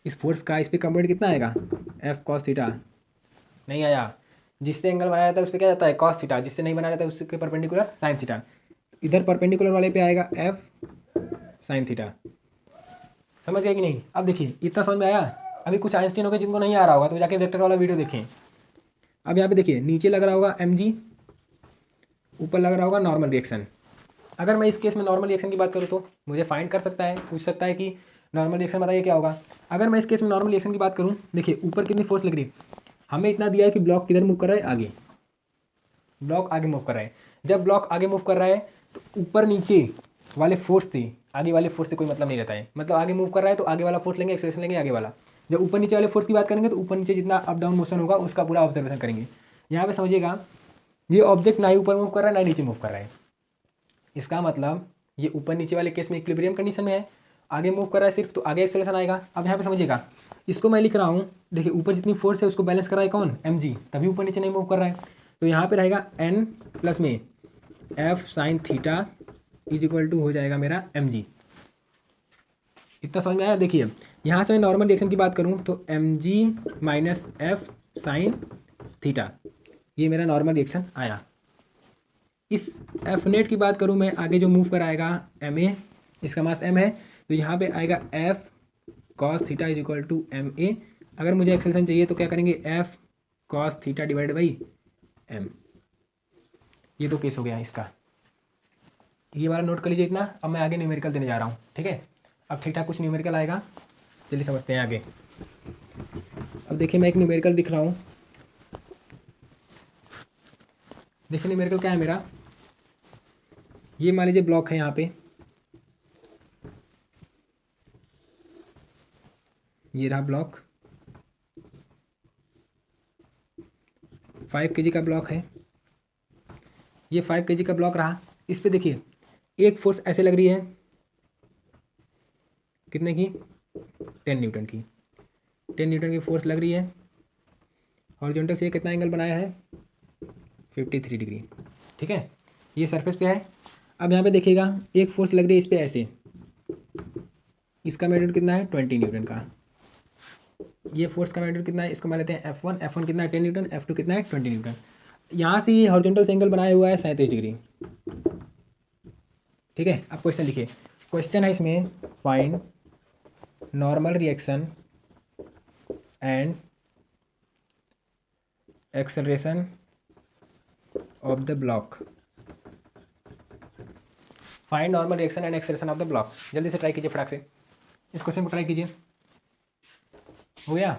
इस फोर्स का इस पर कंपोनेंट कितना आएगा, एफ कॉस थीटा, नहीं आया। जिससे एंगल बनाया जाता है उस पर क्या जाता है कॉस थीटा, जिससे नहीं बनाया जाता है उसके परपेंडिकुलर साइन थीटा। इधर परपेंडिकुलर वाले पे आएगा एफ साइन थीटा। समझ गए कि नहीं। अब देखिए इतना समझ में आया। अभी कुछ आइंस्टीन हो गए जिनको नहीं आ रहा होगा तो जाके वेक्टर वाला वीडियो देखें। अब यहाँ पे देखिए नीचे लग रहा होगा एम जी, ऊपर लग रहा होगा नॉर्मल रिएक्शन। अगर मैं इस केस में नॉर्मल रिएक्शन की बात करूँ तो मुझे फाइंड कर सकता है, पूछ सकता है कि नॉर्मल रिएक्शन बताइए क्या होगा। अगर मैं इस केस में नॉर्मल रिएक्शन की बात करूँ, देखिए ऊपर कितनी फोर्स लग रही है, हमें इतना दिया है कि ब्लॉक किधर मूव कर रहा है, आगे। ब्लॉक आगे मूव कर रहा है। जब ब्लॉक आगे मूव कर रहा है तो ऊपर नीचे वाले फोर्स से आगे वाले फोर्स से कोई मतलब नहीं रहता है। मतलब आगे मूव कर रहा है तो आगे वाला फोर्स लेंगे, एक्सेलरेशन लेंगे आगे वाला। जब ऊपर नीचे वाले फोर्स की बात करेंगे तो ऊपर नीचे जितना अप डाउन मोशन होगा उसका पूरा ऑब्जर्वेशन करेंगे। यहाँ पे समझिएगा ये ऑब्जेक्ट ना ही ऊपर मूव कर रहा है ना ही नीचे मूव कर रहा है। इसका मतलब ये ऊपर नीचे वाले केस में इक्विलिब्रियम कंडीशन में है, आगे मूव कर रहा है सिर्फ तो आगे एक्सेलरेशन आएगा। अब यहाँ पे समझिएगा, इसको मैं लिख रहा हूँ, देखिए ऊपर जितनी फोर्स है उसको बैलेंस कर रहा है कौन, एम जी, तभी ऊपर नीचे नहीं मूव कर रहा है। तो यहाँ पे रहेगा एन प्लस में F sine theta is equal to हो जाएगा मेरा एम जी। इतना समझ में आया। देखिए यहाँ से मैं नॉर्मल रिएक्शन की बात करूँ तो M G minus F sine theta, ये मेरा नॉर्मल रिएक्शन आया। इस एफ नेट की बात करूँ मैं, आगे जो मूव कर आएगा एम ए, इसका मास एम है तो यहाँ पे आएगा F cos theta is equal to M A. अगर मुझे एक्सेलरेशन चाहिए तो क्या करेंगे, F cos theta divide by M. ये तो केस हो गया इसका, ये वाला नोट कर लीजिए इतना। अब मैं आगे न्यूमेरिकल देने जा रहा हूँ, ठीक है। अब ठीक ठाक कुछ न्यूमेरिकल आएगा, चलिए समझते हैं आगे। अब देखिए मैं एक न्यूमेरिकल दिख रहा हूँ, देखिए न्यूमेरिकल क्या है मेरा। ये मान लीजिए ब्लॉक है यहाँ पे, ये रहा ब्लॉक, 5 kg का ब्लॉक है, ये 5 kg का ब्लॉक रहा। इस पे देखिए एक फोर्स ऐसे लग रही है, कितने की, 10 न्यूटन की, 10 न्यूटन की फोर्स लग रही है। हॉरिजॉन्टल से कितना एंगल बनाया है, 53 डिग्री। ठीक है, ये सरफेस पे है। अब यहाँ पे देखिएगा एक फोर्स लग रही है इस पे ऐसे, इसका मैग्नीट्यूड कितना है, 20 न्यूटन का। ये फोर्स का मैग्नीट्यूड कितना है, इसको मान लेते हैं F1, F1 कितना है 10 न्यूटन, F2 कितना है 20 न्यूटन। यहाँ से ये हॉरिजॉन्टल से एंगल बनाया हुआ है 37 डिग्री। ठीक है, अब क्वेश्चन लिखिए। क्वेश्चन है इसमें, find normal reaction and acceleration of the block. Find normal reaction and acceleration of the block. जल्दी से ट्राई कीजिए, फटाक से इस क्वेश्चन को ट्राई कीजिए। हो गया,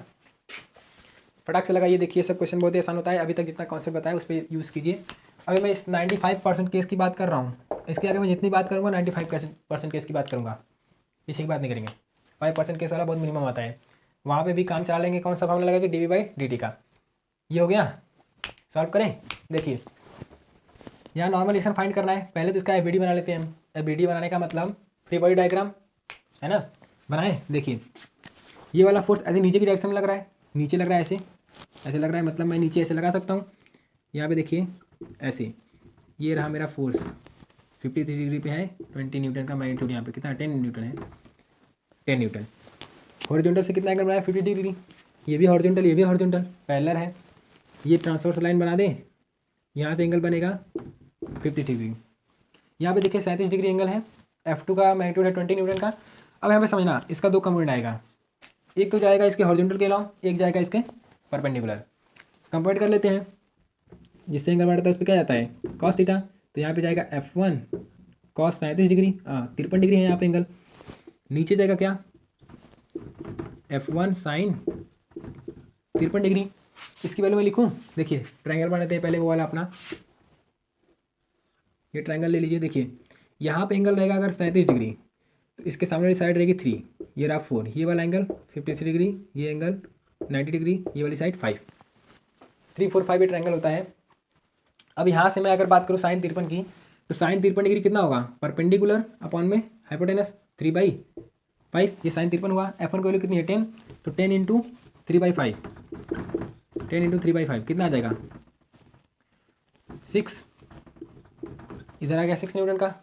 फटाक से लगाइए। देखिए सब क्वेश्चन बहुत ही आसान होता है, अभी तक जितना कॉन्सेप्ट बताया उस पर यूज़ कीजिए। अभी मैं इस 95% केस की बात कर रहा हूँ, इसके आगे मैं जितनी बात करूँगा 95% केस की बात करूँगा, पीछे की बात नहीं करेंगे। 5% केस वाला बहुत मिनिमम आता है, वहाँ पे भी काम चला लेंगे। कौन सा फॉर्मूला लगा कि dv/dt का। ये हो गया, सॉल्व करें। देखिए यहाँ नॉर्मल रिएक्शन फाइंड करना है, पहले तो इसका एबीडी बना लेते हैं हम। एबीडी बनाने का मतलब फ्री बॉडी डायग्राम है ना, बनाए। देखिए ये वाला फोर्स ऐसे नीचे की डायरेक्शन में लग रहा है, नीचे लग रहा है, ऐसे लग रहा है, मतलब मैं नीचे ऐसे लगा सकता हूँ। यहाँ पे देखिए ऐसे, ये रहा मेरा फोर्स 53 डिग्री पे है, 20 न्यूटन का मैग्नीट्यूड। यहाँ पे कितना 10 न्यूटन है, 10 न्यूटन। हॉरिजॉन्टल से कितना एंगल बनाया 50 डिग्री, ये भी हॉरिजॉन्टल, ये भी हॉरिजॉन्टल, पैरेलल है। ये ट्रांसवर्स लाइन बना दें, यहाँ से एंगल बनेगा 50 डिग्री। यहाँ पे देखिए 37 डिग्री एंगल है, F2 का मैग्नीट्यूड है 20 न्यूटन का। अब यहाँ पे समझना, इसका दो कंपोनेंट आएगा, एक तो जाएगा इसके हॉरिजॉन्टल के अलावा, एक जाएगा इसके परपेंडिकुलर। कंपेयर कर लेते हैं, जिससे एंगल बढ़ता है उस पर क्या जाता है, कॉस थीटा। तो यहाँ पे जाएगा F1 कॉस 37 डिग्री, 53 डिग्री है यहाँ पे एंगल। नीचे जाएगा क्या, F1 साइन 53 डिग्री। इसकी वैल्यू मैं लिखूँ, देखिए ट्रायंगल बनाते हैं पहले, वो वाला अपना ये ट्रायंगल ले लीजिए। देखिए यहाँ पे एंगल रहेगा अगर 37 डिग्री, तो इसके सामने वाली साइड रहेगी 3, ये रहा 4, ये वाला एंगल 53 डिग्री, ये एंगल 90 डिग्री, ये वाली साइड 5, 3 4 5 ये ट्रायंगल होता है। अब यहाँ से मैं अगर बात करूँ साइन 53 की, तो साइन 53 डिग्री कितना होगा, परपेंडिकुलर अपॉन में हाइपोटेनस 3/5, ये साइन 53 हुआ। F1 की वैल्यू कितनी है 10, तो 10 इंटू 3/5, 10 इंटू 3/5 कितना आ जाएगा 6, इधर आ गया 6 न्यूटन का।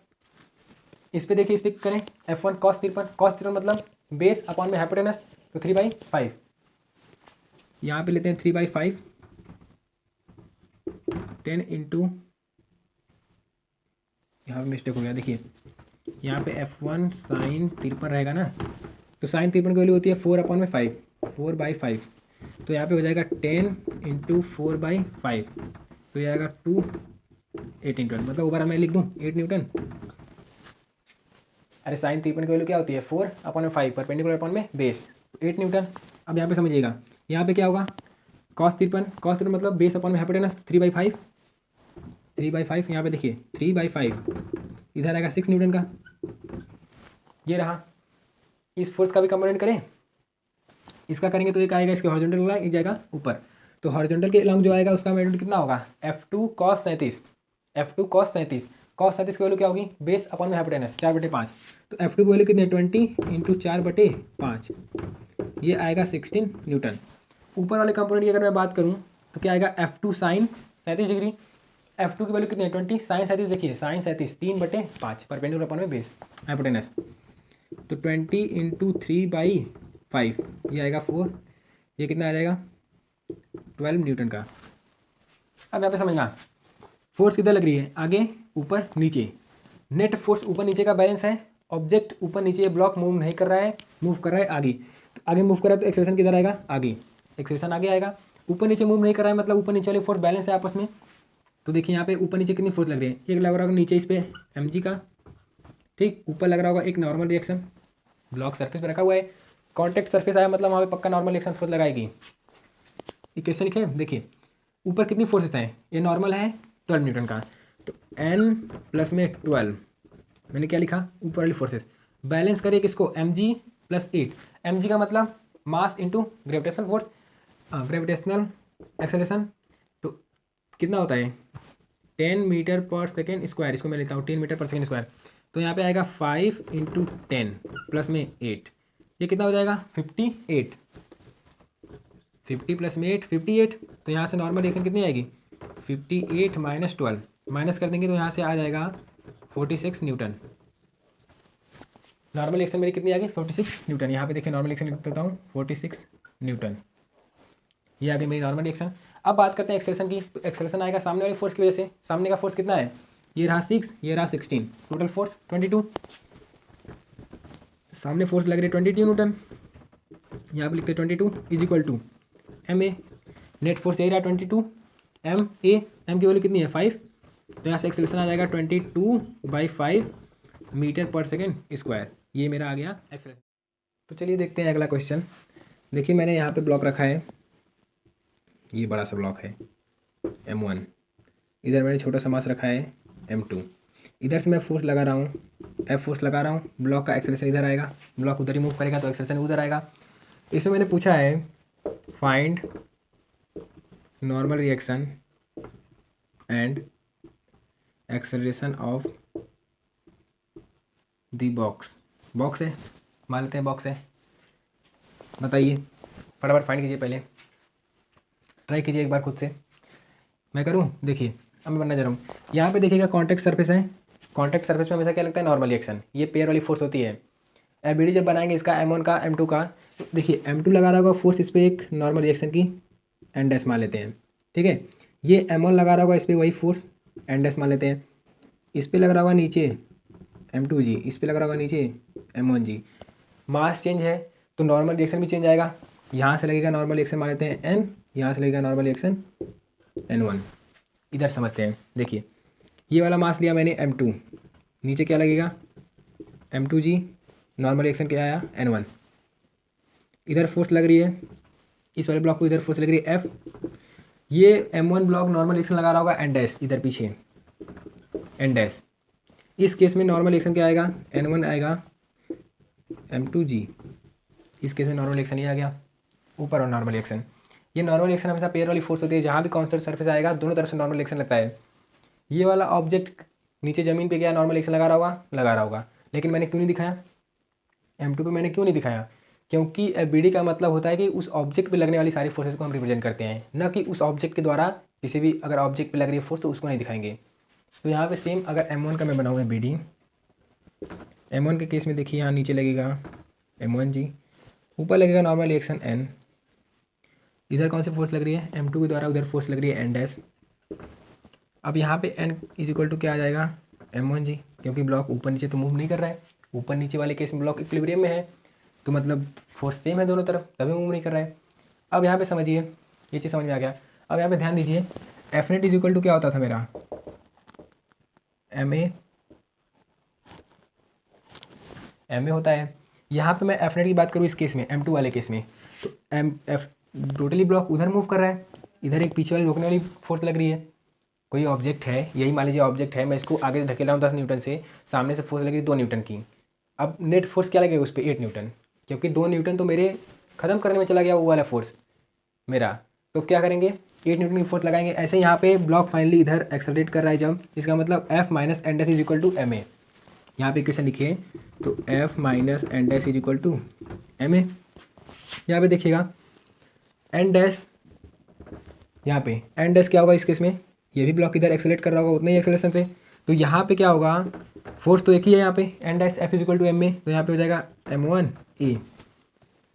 इस पे देखिए, इस पे करें F1 कॉस 53 मतलब बेस अपॉन में हाइपोटेनस, तो 3/5। यहाँ पे लेते हैं 3/5, 10 इंटू, यहाँ पे मिस्टेक हो गया, देखिए यहाँ पे F1 साइन 53 रहेगा ना, तो साइन 53 की वैल्यू होती है 4/5, 4/5। तो यहाँ पे हो जाएगा 10 इंटू 4/5, तो ये आएगा 8 न्यूटन, मतलब ऊपर मैं लिख दूँ 8 न्यूटन। अरे साइन 53 की वैल्यू क्या होती है 4/5, परपेंडिकुलर अपॉन में बेस, 8 न्यूटन। अब यहाँ पे समझिएगा, यहाँ पे क्या होगा कॉस 53 मतलब बेस अपॉन में हाइपोटेनस 3/5, 3/5। यहाँ पे देखिए 3/5, इधर आएगा 6 न्यूटन का, ये रहा। इस फोर्स का भी कंपोनेंट करें, इसका करेंगे तो एक आएगा इसके हॉरिजॉन्टल वाला, एक जाएगा ऊपर। तो हॉरिजॉन्टल के अलॉन्ग जो आएगा उसका मैग्नीट्यूड कितना होगा, F2 cos 37, F2 cos 37, cos 37 की वैल्यू क्या होगी, बेस अपॉन में हाइपोटेनस 4/5। तो F2 की वैल्यू कितनी है 20 इंटू 4/5, ये आएगा 16 न्यूटन। ऊपर वाले कंपोनेंट की अगर मैं बात करूँ तो क्या आएगा F2 साइन 37 डिग्री, F2 की वैल्यू कितनी है 20, साइन 37, देखिए साइन 37 3/5, परपेंडिकुलर अपॉन में बेस हाइपोटेनस, तो 20 इंटू 3/5, ये आएगा 4, ये कितना आ जाएगा 12 न्यूटन का। अब यहाँ पे समझना, फोर्स किधर लग रही है, आगे ऊपर नीचे, नेट फोर्स ऊपर नीचे का बैलेंस है। ऑब्जेक्ट ऊपर नीचे, ये ब्लॉक मूव नहीं कर रहा है, मूव कर रहा है आगे, तो आगे मूव कर रहा है तो एक्सेलरेशन किधर आएगा, आगे, एक्सेलरेशन आगे आएगा। ऊपर नीचे मूव नहीं कर रहा है मतलब ऊपर नीचे वाली फोर्स बैलेंस है आपस में। तो देखिए यहाँ पे ऊपर नीचे कितनी फोर्स लग रही है, एक लग रहा होगा नीचे इस पर mg का, ठीक, ऊपर लग रहा होगा एक नॉर्मल रिएक्शन, ब्लॉक सरफेस पर रखा हुआ है, कॉन्टैक्ट सरफेस आया मतलब वहाँ पे पक्का नॉर्मल रिएक्शन फोर्स लगाएगी। इक्वेशन लिखे, देखिए ऊपर कितनी फोर्सेस हैं, ये नॉर्मल है 12 न्यूटन का, तो n प्लस में 12, मैंने क्या लिखा ऊपर वाली फोर्सेस, बैलेंस करिए किसको mg प्लस 8, mg का मतलब mass into gravitational force, gravitational acceleration, तो कितना होता है 10 मीटर पर सेकेंड स्क्वायर, इसको मैं लेता हूँ 10 मीटर पर सेकेंड स्क्वायर। तो यहाँ पे आएगा 5 × 10 प्लस में 8, ये कितना हो जाएगा 58। 50 प्लस में 8 58। तो यहाँ से नॉर्मल रिएक्शन कितनी आएगी 58 माइनस 12, माइनस कर देंगे तो यहाँ से आ जाएगा 46 न्यूटन। नॉर्मल रिएक्शन मेरी कितनी आ गई 46 न्यूटन। यहाँ पे देखिए नॉर्मल रिएक्शन लिख देता हूँ 46 न्यूटन, ये आ गई मेरी नॉर्मल रिएक्शन। अब बात करते हैं एक्सेलेरेशन की। तो एक्सेलेरेशन आएगा सामने वाले फोर्स की वजह से। सामने का फोर्स कितना है, ये रहा 6, ये रहा 16, टोटल फोर्स 22। सामने फोर्स लग रही है 22 न्यूटन, यहाँ पे लिखते हैं 22 is equal to M A. Net force यही रहा 22 एम ए, एम की वैल्यू कितनी है 5। तो यहाँ से एक्सेलेरेशन आ जाएगा 22/5 मीटर पर सेकेंड स्क्वायर, ये मेरा आ गया एक्सेलेरेशन। तो चलिए देखते हैं अगला क्वेश्चन। देखिए मैंने यहाँ पे ब्लॉक रखा है, ये बड़ा सा ब्लॉक है M1, इधर मैंने छोटा सा मास रखा है M2, इधर से मैं फोर्स लगा रहा हूँ F फोर्स लगा रहा हूँ, ब्लॉक का एक्सेलेरेशन इधर आएगा, ब्लॉक उधर ही मूव करेगा तो एक्सेलेरेशन उधर आएगा। इसमें मैंने पूछा है find normal reaction and acceleration of the box. Box है, मान लेते हैं बॉक्स है, बताइए फटाफट फाइंड कीजिए, पहले ट्राई कीजिए एक बार खुद से। मैं करूं, देखिए अब मैं बनना जा रहा हूँ। यहाँ पे देखिएगा कॉन्टैक्ट सरफेस है, कॉन्टैक्ट सरफेस में हमेशा क्या लगता है नॉर्मल रिएक्शन, ये पेयर वाली फोर्स होती है। एबीडी जब बनाएंगे इसका M1 का M2 का, तो देखिए M2 लगा रहा होगा फोर्स इस पर एक नॉर्मल रिएक्शन की एन डैश मान लेते हैं, ठीक है। ये M1 लगा रहा होगा इस पर वही फोर्स एन डैश मान लेते हैं। इस पर लग रहा होगा नीचे M2G, इस पर लग रहा होगा नीचे M1G। मास चेंज है तो नॉर्मल रिएक्शन भी चेंज आएगा। यहाँ से लगेगा नॉर्मल रिएक्शन मान लेते हैं N, यहाँ से लगेगा नॉर्मल रिएक्शन N1। इधर समझते हैं, देखिए ये वाला मास लिया मैंने M2, नीचे क्या लगेगा M2G, नॉर्मल रिएक्शन क्या आया N1। इधर फोर्स लग रही है इस वाले ब्लॉक को, इधर फोर्स लग रही है F। ये M1 ब्लॉक नॉर्मल रिएक्शन लगा रहा होगा एन डैश, इधर पीछे एन डैश। इस केस में नॉर्मल रिएक्शन क्या आएगा N1 आएगा M2G, इस केस में नॉर्मल रिएक्शन ही आ गया ऊपर और नॉर्मल रिएक्शन। ये नॉर्मल रिएक्शन हमेशा पेयर वाली फोर्स होती है, जहाँ भी कांस्टेंट सरफेस आएगा दोनों तरफ से नॉर्मल रिएक्शन लगता है। ये वाला ऑब्जेक्ट नीचे ज़मीन पे गया नॉर्मल रिएक्शन लगा रहा होगा, लेकिन मैंने क्यों नहीं दिखाया M2 पे, मैंने क्यों नहीं दिखाया, क्योंकि BD का मतलब होता है कि उस ऑब्जेक्ट पे लगने वाली सारी फोर्सेस को हम रिप्रेजेंट करते हैं, न कि उस ऑब्जेक्ट के द्वारा किसी भी अगर ऑब्जेक्ट पे लग रही है फोर्स तो उसको नहीं दिखाएंगे। तो यहाँ पे सेम अगर M1 का मैं बनाऊँ BD, M1 के केस में देखिए यहाँ नीचे लगेगा M1G, ऊपर लगेगा नॉर्मल रिएक्शन N। इधर कौन सी फोर्स लग रही है M2 के द्वारा, उधर फोर्स लग रही है N डैश। अब यहाँ पे N इज इक्वल टू क्या आ जाएगा M1G, क्योंकि ब्लॉक ऊपर नीचे तो मूव नहीं कर रहा है, ऊपर नीचे वाले केस में ब्लॉक इक्विलिब्रियम में है, तो मतलब फोर्स सेम है दोनों तरफ, तभी मूव नहीं कर रहा है। अब यहाँ पे समझिए, ये चीज़ समझ में आ गया। अब यहाँ पे ध्यान दीजिए F net is equal to क्या होता था मेरा MA होता है। यहाँ पे मैं F नेट की बात करूँ इस केस में M2 वाले केस में, तो F टोटली ब्लॉक उधर मूव कर रहा है, इधर एक पीछे वाली रोकने वाली फोर्स लग रही है। कोई ऑब्जेक्ट है, यही मान लीजिए ऑब्जेक्ट है, मैं इसको आगे से ढकेला हूँ 10 न्यूटन से, सामने से फोर्स लग रही है 2 न्यूटन की। अब नेट फोर्स क्या लगेगा उस पर 8 न्यूटन, क्योंकि 2 न्यूटन तो मेरे ख़त्म करने में चला गया वो वाला फोर्स मेरा। तो क्या करेंगे 8 न्यूटन की फोर्स लगाएंगे। ऐसे यहाँ पे ब्लॉक फाइनली इधर एक्सेलरेट कर रहा है जब, इसका मतलब F minus N dash is equal to MA। यहाँ पे इक्वेशन लिखिए तो F minus N dash is equal to MA। यहाँ पे देखिएगा एन डैश, यहाँ पे एन डैश क्या होगा इस केस में, ये भी ब्लॉक इधर एक्सेलरेट कर रहा होगा उतना ही एक्सेलरेशन से, तो यहाँ पे क्या होगा फोर्स तो एक ही है यहाँ पे N dash F is equal to MA, तो यहाँ पे हो जाएगा M1A,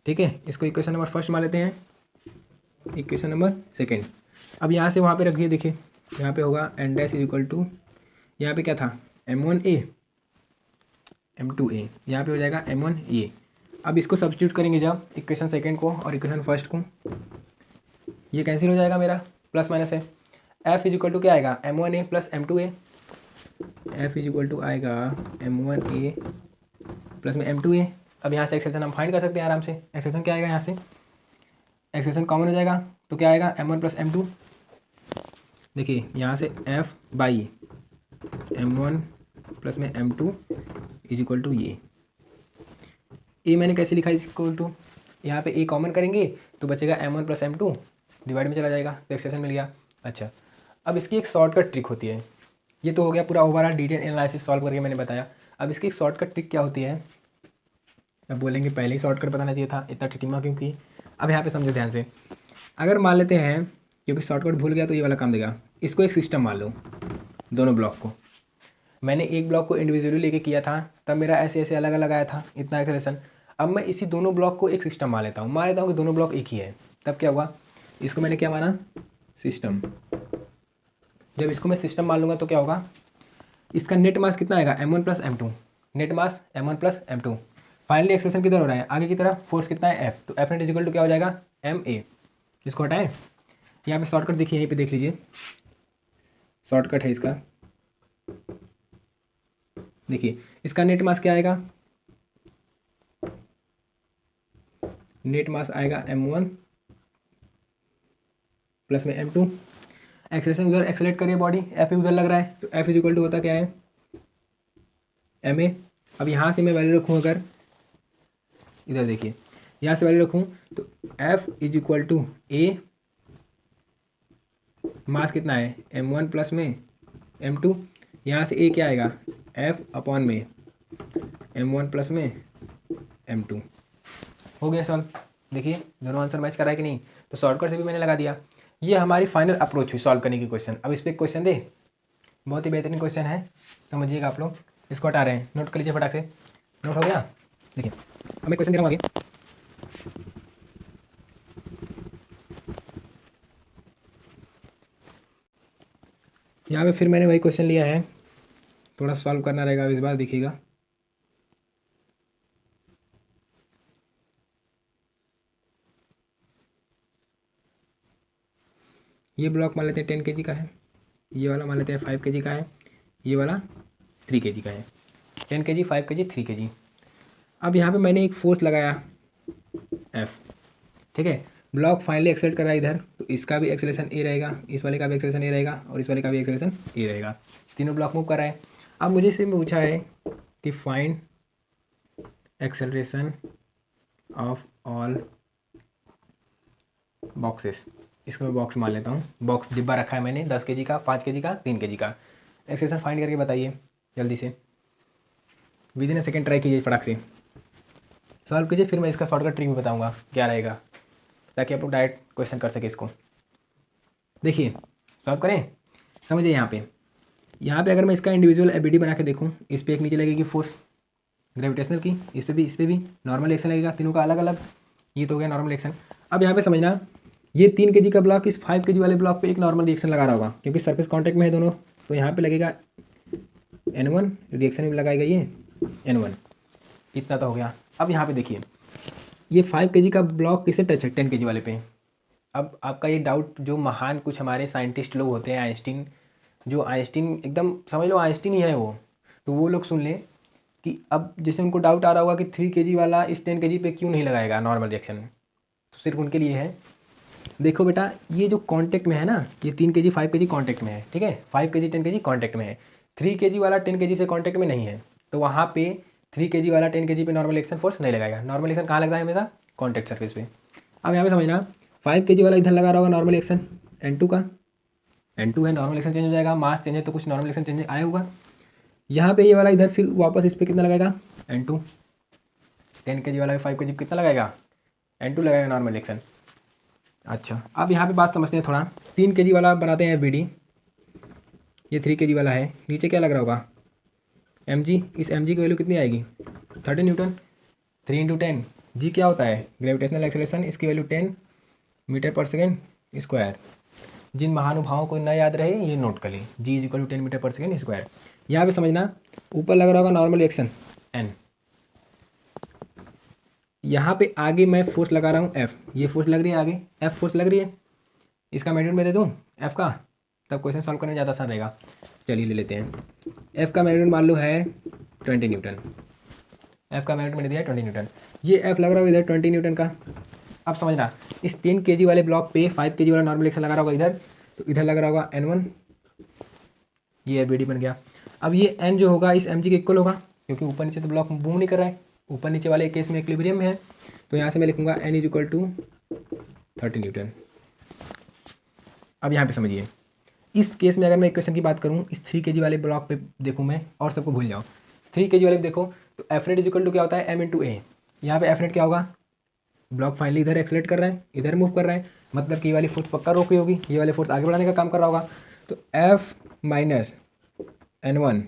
ठीक है। इसको इक्वेशन नंबर फर्स्ट मान लेते हैं, इक्वेशन नंबर सेकेंड। अब यहाँ से वहाँ पे रख दिए, देखिए यहाँ पे होगा N dash is equal to, यहाँ पे क्या था M1A M2A, यहाँ पे हो जाएगा M1A। अब इसको सब्स्टिट्यूट करेंगे जब इक्वेशन सेकेंड को और इक्वेशन फर्स्ट को, ये कैंसिल हो जाएगा, मेरा प्लस माइनस है। F इज इक्वल टू क्या आएगा M1A plus M2A, F is equal to आएगा M1A प्लस में M2A। अब यहाँ से एक्सेलेरेशन हम फाइंड कर सकते हैं आराम से। एक्सेलेरेशन क्या आएगा, यहाँ से एक्सेलेरेशन कॉमन हो जाएगा तो क्या आएगा M1 प्लस M2। देखिए यहाँ से F बाई M1 प्लस में M2 इज इक्वल टू ये मैंने कैसे लिखा इज इक्वल टू, यहाँ पे A कॉमन करेंगे तो बचेगा M1 प्लस M2, डिवाइड में चला जाएगा तो एक्सेलेरेशन मिल गया। अच्छा अब इसकी एक शॉर्टकट ट्रिक होती है। ये तो हो गया पूरा ओवरऑल डिटेल एनालिसिस सॉल्व करके मैंने बताया। अब इसकी एक शॉर्टकट ट्रिक क्या होती है, अब बोलेंगे पहले ही शॉर्टकट बताना चाहिए था, इतना ट्रिकिंग क्यों की। अब यहाँ पे समझो ध्यान से, अगर मान लेते हैं, क्योंकि शॉर्टकट भूल गया तो ये वाला काम देगा, इसको एक सिस्टम मान लो, दोनों ब्लॉक को मैंने एक ब्लॉक को इंडिविजुअली लेके किया था, तब मेरा ऐसे ऐसे अलग अलग आया था इतना एक्सेलेरेशन। अब मैं इसी दोनों ब्लॉक को एक सिस्टम मान लेता हूँ कि दोनों ब्लॉक एक ही है, तब क्या हुआ, इसको मैंने क्या माना, सिस्टम। जब इसको मैं सिस्टम मान लूँगा तो क्या होगा, इसका नेट मास कितना आएगा, m1 प्लस m2, नेट मास m1 plus m2। Finally acceleration किधर हो रहा है, आगे की तरफ, फोर्स कितना है f, तो F नेट इक्वल टू क्या हो जाएगा, ma। इसको हटाएं, यहाँ पे शॉर्टकट देखिए, यहीं पे देख लीजिए, शॉर्टकट है इसका, देखिए इसका नेट मास क्या आएगा, नेट मास आएगा m1 प्लस में m2। एक्सेलेरेशन उधर एक्सेलेरेट करिए बॉडी, F उधर लग रहा है, तो F इज इक्वल टू होता क्या है, ma। अब यहाँ से मैं वैल्यू रखूँ, अगर इधर देखिए यहाँ से वैल्यू रखूँ तो F is equal to a, mass कितना है m1 प्लस में m2, यहाँ से a क्या आएगा, F अपॉन में m1 प्लस में m2। हो गया सॉल्व। देखिए दोनों आंसर मैच कर रहा है कि नहीं, तो शॉर्टकट से भी मैंने लगा दिया। ये हमारी फाइनल अप्रोच हुई सॉल्व करने की क्वेश्चन। अब इस पर क्वेश्चन दे, बहुत ही बेहतरीन क्वेश्चन है, समझिएगा आप लोग। इसको हटा रहे हैं, नोट कर लीजिए फटाक से, नोट हो गया। देखिए अब मैं क्वेश्चन दे रहा हूँ आगे, यहाँ पे फिर मैंने वही क्वेश्चन लिया है, थोड़ा सॉल्व करना रहेगा इस बार, देखिएगा। ये ब्लॉक मान लेते हैं 10 kg का है, ये वाला मान लेते हैं 5 kg का है, ये वाला 3 kg का है। 10 kg, 5 kg, 3 kg। अब यहाँ पे मैंने एक फोर्स लगाया F, ठीक है। ब्लॉक फाइनली एक्सेलेरेट कर रहा है इधर, तो इसका भी एक्सेलेरेशन ए रहेगा, इस वाले का भी एक्सेलेरेशन ए रहेगा, और इस वाले का भी एक्सेलेरेशन ए रहेगा। तीनों ब्लॉक मूव कर रहा है। अब मुझे इससे पूछा है कि find acceleration of all boxes. इसको मैं बॉक्स मान लेता हूँ, बॉक्स डिब्बा रखा है मैंने 10 kg का, 5 kg का, 3 kg का। एक्सेलरेशन फाइंड करके बताइए जल्दी से, with in A second try कीजिए, फटाक से सॉल्व कीजिए, फिर मैं इसका शॉर्टकट ट्रिक भी बताऊँगा क्या रहेगा, ताकि आप लोग डायरेक्ट क्वेश्चन कर सके इसको। देखिए सॉल्व करें, समझिए यहाँ पे अगर मैं इसका इंडिविजुअल एबीडी बना के देखूँ, इस पर एक नीचे लगेगी फोर्स ग्रेविटेशनल की, इस पर भी नॉर्मल रिएक्शन लगेगा, तीनों का अलग अलग। ये तो हो गया नॉर्मल रिएक्शन। अब यहाँ पे समझना, ये 3 kg का ब्लॉक इस 5 kg वाले ब्लॉक पे एक नॉर्मल रिएक्शन लगा रहा होगा, क्योंकि सरफेस कॉन्टैक्ट में है दोनों, तो यहाँ पे लगेगा N1, रिएक्शन में लगाएगा ये N1। इतना तो हो गया। अब यहाँ पे देखिए, ये 5 kg का ब्लॉक किसे टच है, 10 kg वाले पे। अब आपका ये डाउट, जो महान कुछ हमारे साइंटिस्ट लोग होते हैं, आइंस्टीन, जो आइंस्टीन एकदम समझ लो आइंस्टीन ही है वो, तो वो लोग सुन लें कि अब जैसे उनको डाउट आ रहा होगा कि 3 kg वाला इस 10 kg पे क्यों नहीं लगाएगा नॉर्मल रिएक्शन, तो सिर्फ उनके लिए है। देखो बेटा, ये जो कांटेक्ट में है ना, ये 3 kg 5 kg कांटेक्ट में है, ठीक है, 5 kg 10 kg कांटेक्ट में है, 3 kg वाला 10 kg से कांटेक्ट में नहीं है, तो वहाँ पे 3 kg वाला 10 kg पे नॉर्मल रिएक्शन फोर्स नहीं लगाएगा। नॉर्मल रिएक्शन कहाँ लगता है, हमेशा कांटेक्ट सरफेस पे। अब यहाँ पे समझना, 5 kg वाला इधर लगा रहा होगा नॉर्मल रिएक्शन N2 का, N2 है, नॉर्मल रिएक्शन चेंज हो जाएगा, मास चेंज है तो कुछ नॉर्मल रिएक्शन चेंज आया होगा। यहाँ पे ये वाला इधर फिर वापस इस पर कितना लगाएगा, N2। 10 kg वाला 5 kg कितना लगाएगा, N2 लगाएगा नॉर्मल रिएक्शन। अच्छा अब यहाँ पे बात समझते हैं थोड़ा, 3 kg वाला बनाते हैं बीडी, ये 3 kg वाला है, नीचे क्या लग रहा होगा mg, इस mg की वैल्यू कितनी आएगी 30 न्यूटन, 3 × 10, जी क्या होता है ग्रेविटेशनल एक्सेलरेशन, इसकी वैल्यू 10 मीटर पर सेकेंड स्क्वायर। जिन महानुभावों को ना याद रहे ये नोट कर लें, जी इज इक्वल टू 10 मीटर पर सेकेंड स्क्वायर। यहाँ पे समझना, ऊपर लग रहा होगा नॉर्मल रिएक्शन n, यहाँ पे आगे मैं फोर्स लगा रहा हूँ F, ये फोर्स लग रही है आगे, F फोर्स लग रही है, इसका मेजरमेंट मैं दे दूँ F का, तब क्वेश्चन सॉल्व करने ज़्यादा आसान रहेगा। चलिए ले लेते हैं, F का मेजरमेंट मान लो है 20 न्यूटन, F का मेजरमेंट मैंने दिया है 20 न्यूटन, ये F लग रहा होगा इधर 20 न्यूटन का। अब समझना, इस 3 kg वाले ब्लॉक पे 5 kg वाला नॉर्मल रिएक्शन लगा रहा होगा इधर, तो इधर लग रहा होगा N1, ये BD बन गया। अब ये N जो होगा इस mg के इक्वल होगा, क्योंकि ऊपर नीचे तो ब्लॉक मूव नहीं कर रहा है, ऊपर नीचे वाले केस में इक्विलिब्रियम में है, तो यहाँ से मैं लिखूंगा N = 30 न्यूटन। अब यहाँ पे समझिए, इस केस में अगर मैं इक्वेशन की बात करूँ, इस 3 kg वाले ब्लॉक पे देखूँ मैं, और सबको भूल जाओ, 3 kg वाले पे देखो तो एफ नेट इजिकल टू क्या होता है, एम इंटू ए। यहाँ पे एफ नेट क्या होगा, ब्लॉक फाइनली इधर एक्सलेट कर रहा है, इधर मूव कर रहा है, मतलब कि ये वाली फोर्स पक्का रोकी होगी, ये वाली फोर्स आगे बढ़ाने का काम कर रहा होगा। तो F minus N one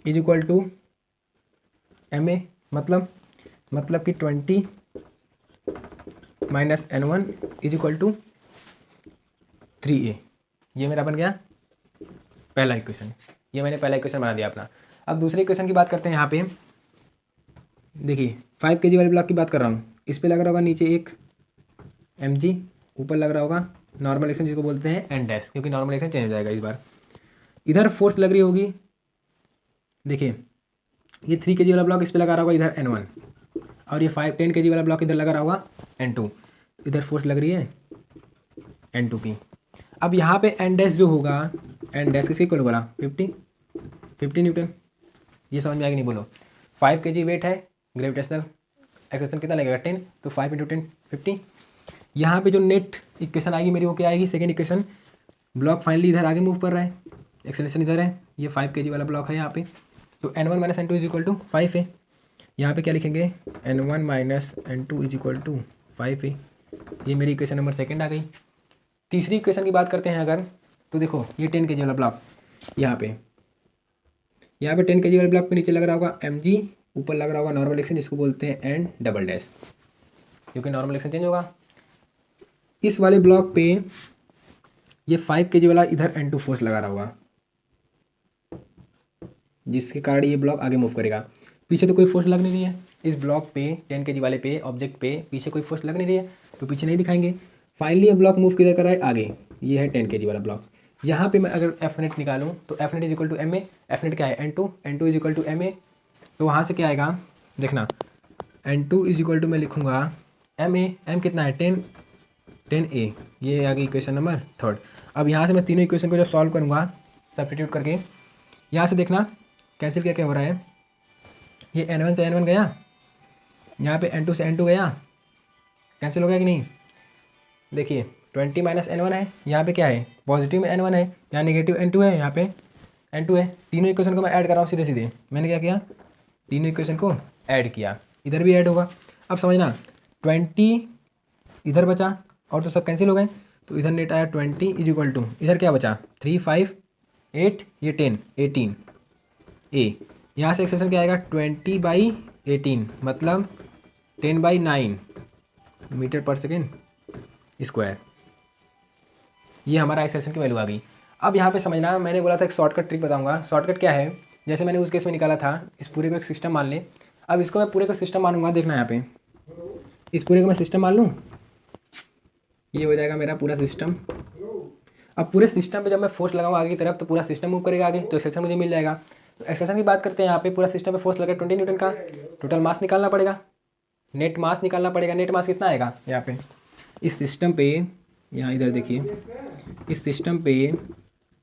is equal to M A, मतलब कि 20 minus N one is equal to 3a। ये मेरा बन गया पहला इक्वेशन, ये मैंने पहला इक्वेशन बना दिया अपना। अब दूसरे इक्वेशन की बात करते हैं। यहाँ पे देखिए 5 kg वाले ब्लॉक की बात कर रहा हूँ, इस पे लग रहा होगा नीचे एक mg, ऊपर लग रहा होगा नॉर्मल एक्शन जिसको बोलते हैं एन डैश, क्योंकि नॉर्मल एक्शन चेंज हो जाएगा इस बार। इधर फोर्स लग रही होगी, देखिए ये 3 kg वाला ब्लॉक इस पे लगा रहा होगा इधर n1, और ये 10 kg वाला ब्लॉक इधर लगा रहा होगा n2, इधर फोर्स लग रही है n2 की। अब यहाँ पे एन डैश जो होगा, एन डैश किसके इक्वल होगा, 50 न्यूटन। ये समझ में आएगी नहीं बोलो। 5 kg वेट है, ग्रेविटेशनल एक्सेलरेशन कितना लगेगा 10, तो 5 × 10 50। यहाँ पे जो नेट इक्वेशन आएगी मेरी वो क्या आएगी, सेकेंड इक्वेशन, ब्लॉक फाइनली इधर आगे मूव कर रहा है, एक्सेलरेशन इधर है, ये 5 kg वाला ब्लॉक है यहाँ पे, तो n1 minus n2 is equal to 5 है। यहाँ पे क्या लिखेंगे, n1 minus n2 is equal to 5 है। ये मेरी इक्वेशन नंबर सेकेंड आ गई। तीसरी इक्वेशन की बात करते हैं अगर, तो देखो ये 10 kg वाला ब्लॉक, यहाँ पे 10 kg वाले ब्लॉक पे नीचे लग रहा होगा mg, ऊपर लग रहा होगा नॉर्मल एक्शन जिसको बोलते हैं एन डबल डैश, क्योंकि नॉर्मल एक्शन चेंज होगा। इस वाले ब्लॉक पे ये 5 kg वाला इधर n2 फोर्स लगा रहा होगा, जिसके कारण ये ब्लॉक आगे मूव करेगा। पीछे तो कोई फोर्स लग नहीं रही है इस ब्लॉक पे, 10 kg वाले पे ऑब्जेक्ट पे पीछे कोई फोर्स लग नहीं रही है, तो पीछे नहीं दिखाएंगे। फाइनली ये ब्लॉक मूव किधर कर रहा है, आगे, ये है 10 kg वाला ब्लॉक। यहाँ पे मैं अगर एफ नेट निकालूँ तो F net is equal to M A, F net क्या है n2 is equal to M A, तो वहाँ से क्या आएगा देखना, n2 इज इक्वल टू मैं लिखूँगा एम ए, एम कितना है 10a, ये आ गई इक्वेशन नंबर थर्ड। अब यहाँ से मैं तीनों इक्वेशन को जब सॉल्व करूँगा सब्स्टिट्यूट करके, यहाँ से देखना कैंसिल क्या क्या हो रहा है, ये n1 से n1 गया, यहाँ पे n2 से n2 गया, कैंसिल हो गया कि नहीं। देखिए 20 माइनस n1 है, यहाँ पे क्या है पॉजिटिव में n1 है, यहाँ नेगेटिव n2 है, यहाँ पे n2 है। तीनों इक्वेशन को मैं ऐड कर रहा हूँ सीधे सीधे, मैंने क्या किया, तीनों इक्वेशन को ऐड किया, इधर भी ऐड होगा। अब समझना 20 इधर बचा और तो सब कैंसिल हो गए, तो इधर नेट आया 20 इज इक्वल टू, इधर क्या बचा 3 5 8, ये 10 18 ए, यहाँ से एक्सप्रेशन क्या आएगा 20/18, मतलब 10/9 मीटर पर सेकेंड स्क्वायर। ये हमारा एक्सप्रेशन की वैल्यू आ गई। अब यहाँ पे समझना, मैंने बोला था एक शॉर्टकट ट्रिक बताऊंगा। शॉर्टकट क्या है, जैसे मैंने उस केस में निकाला था, इस पूरे को एक सिस्टम मान ले। अब इसको मैं पूरे को सिस्टम मानूंगा, देखना यहाँ पे, इस पूरे को मैं सिस्टम मान लूँ, ये हो जाएगा मेरा पूरा सिस्टम। अब पूरे सिस्टम पे जब मैं फोर्स लगाऊंगा आगे की तरफ, तो पूरा सिस्टम मूव करेगा आगे, तो एक्सेलरेशन मुझे मिल जाएगा। तो एक्सेलरेशन की बात करते हैं, यहाँ पे पूरा सिस्टम पे फोर्स लगा 20 न्यूटन का, टोटल मास निकालना पड़ेगा, नेट मास निकालना पड़ेगा। नेट मास कितना आएगा यहाँ पे इस सिस्टम पे, यहाँ इधर देखिए, इस सिस्टम पे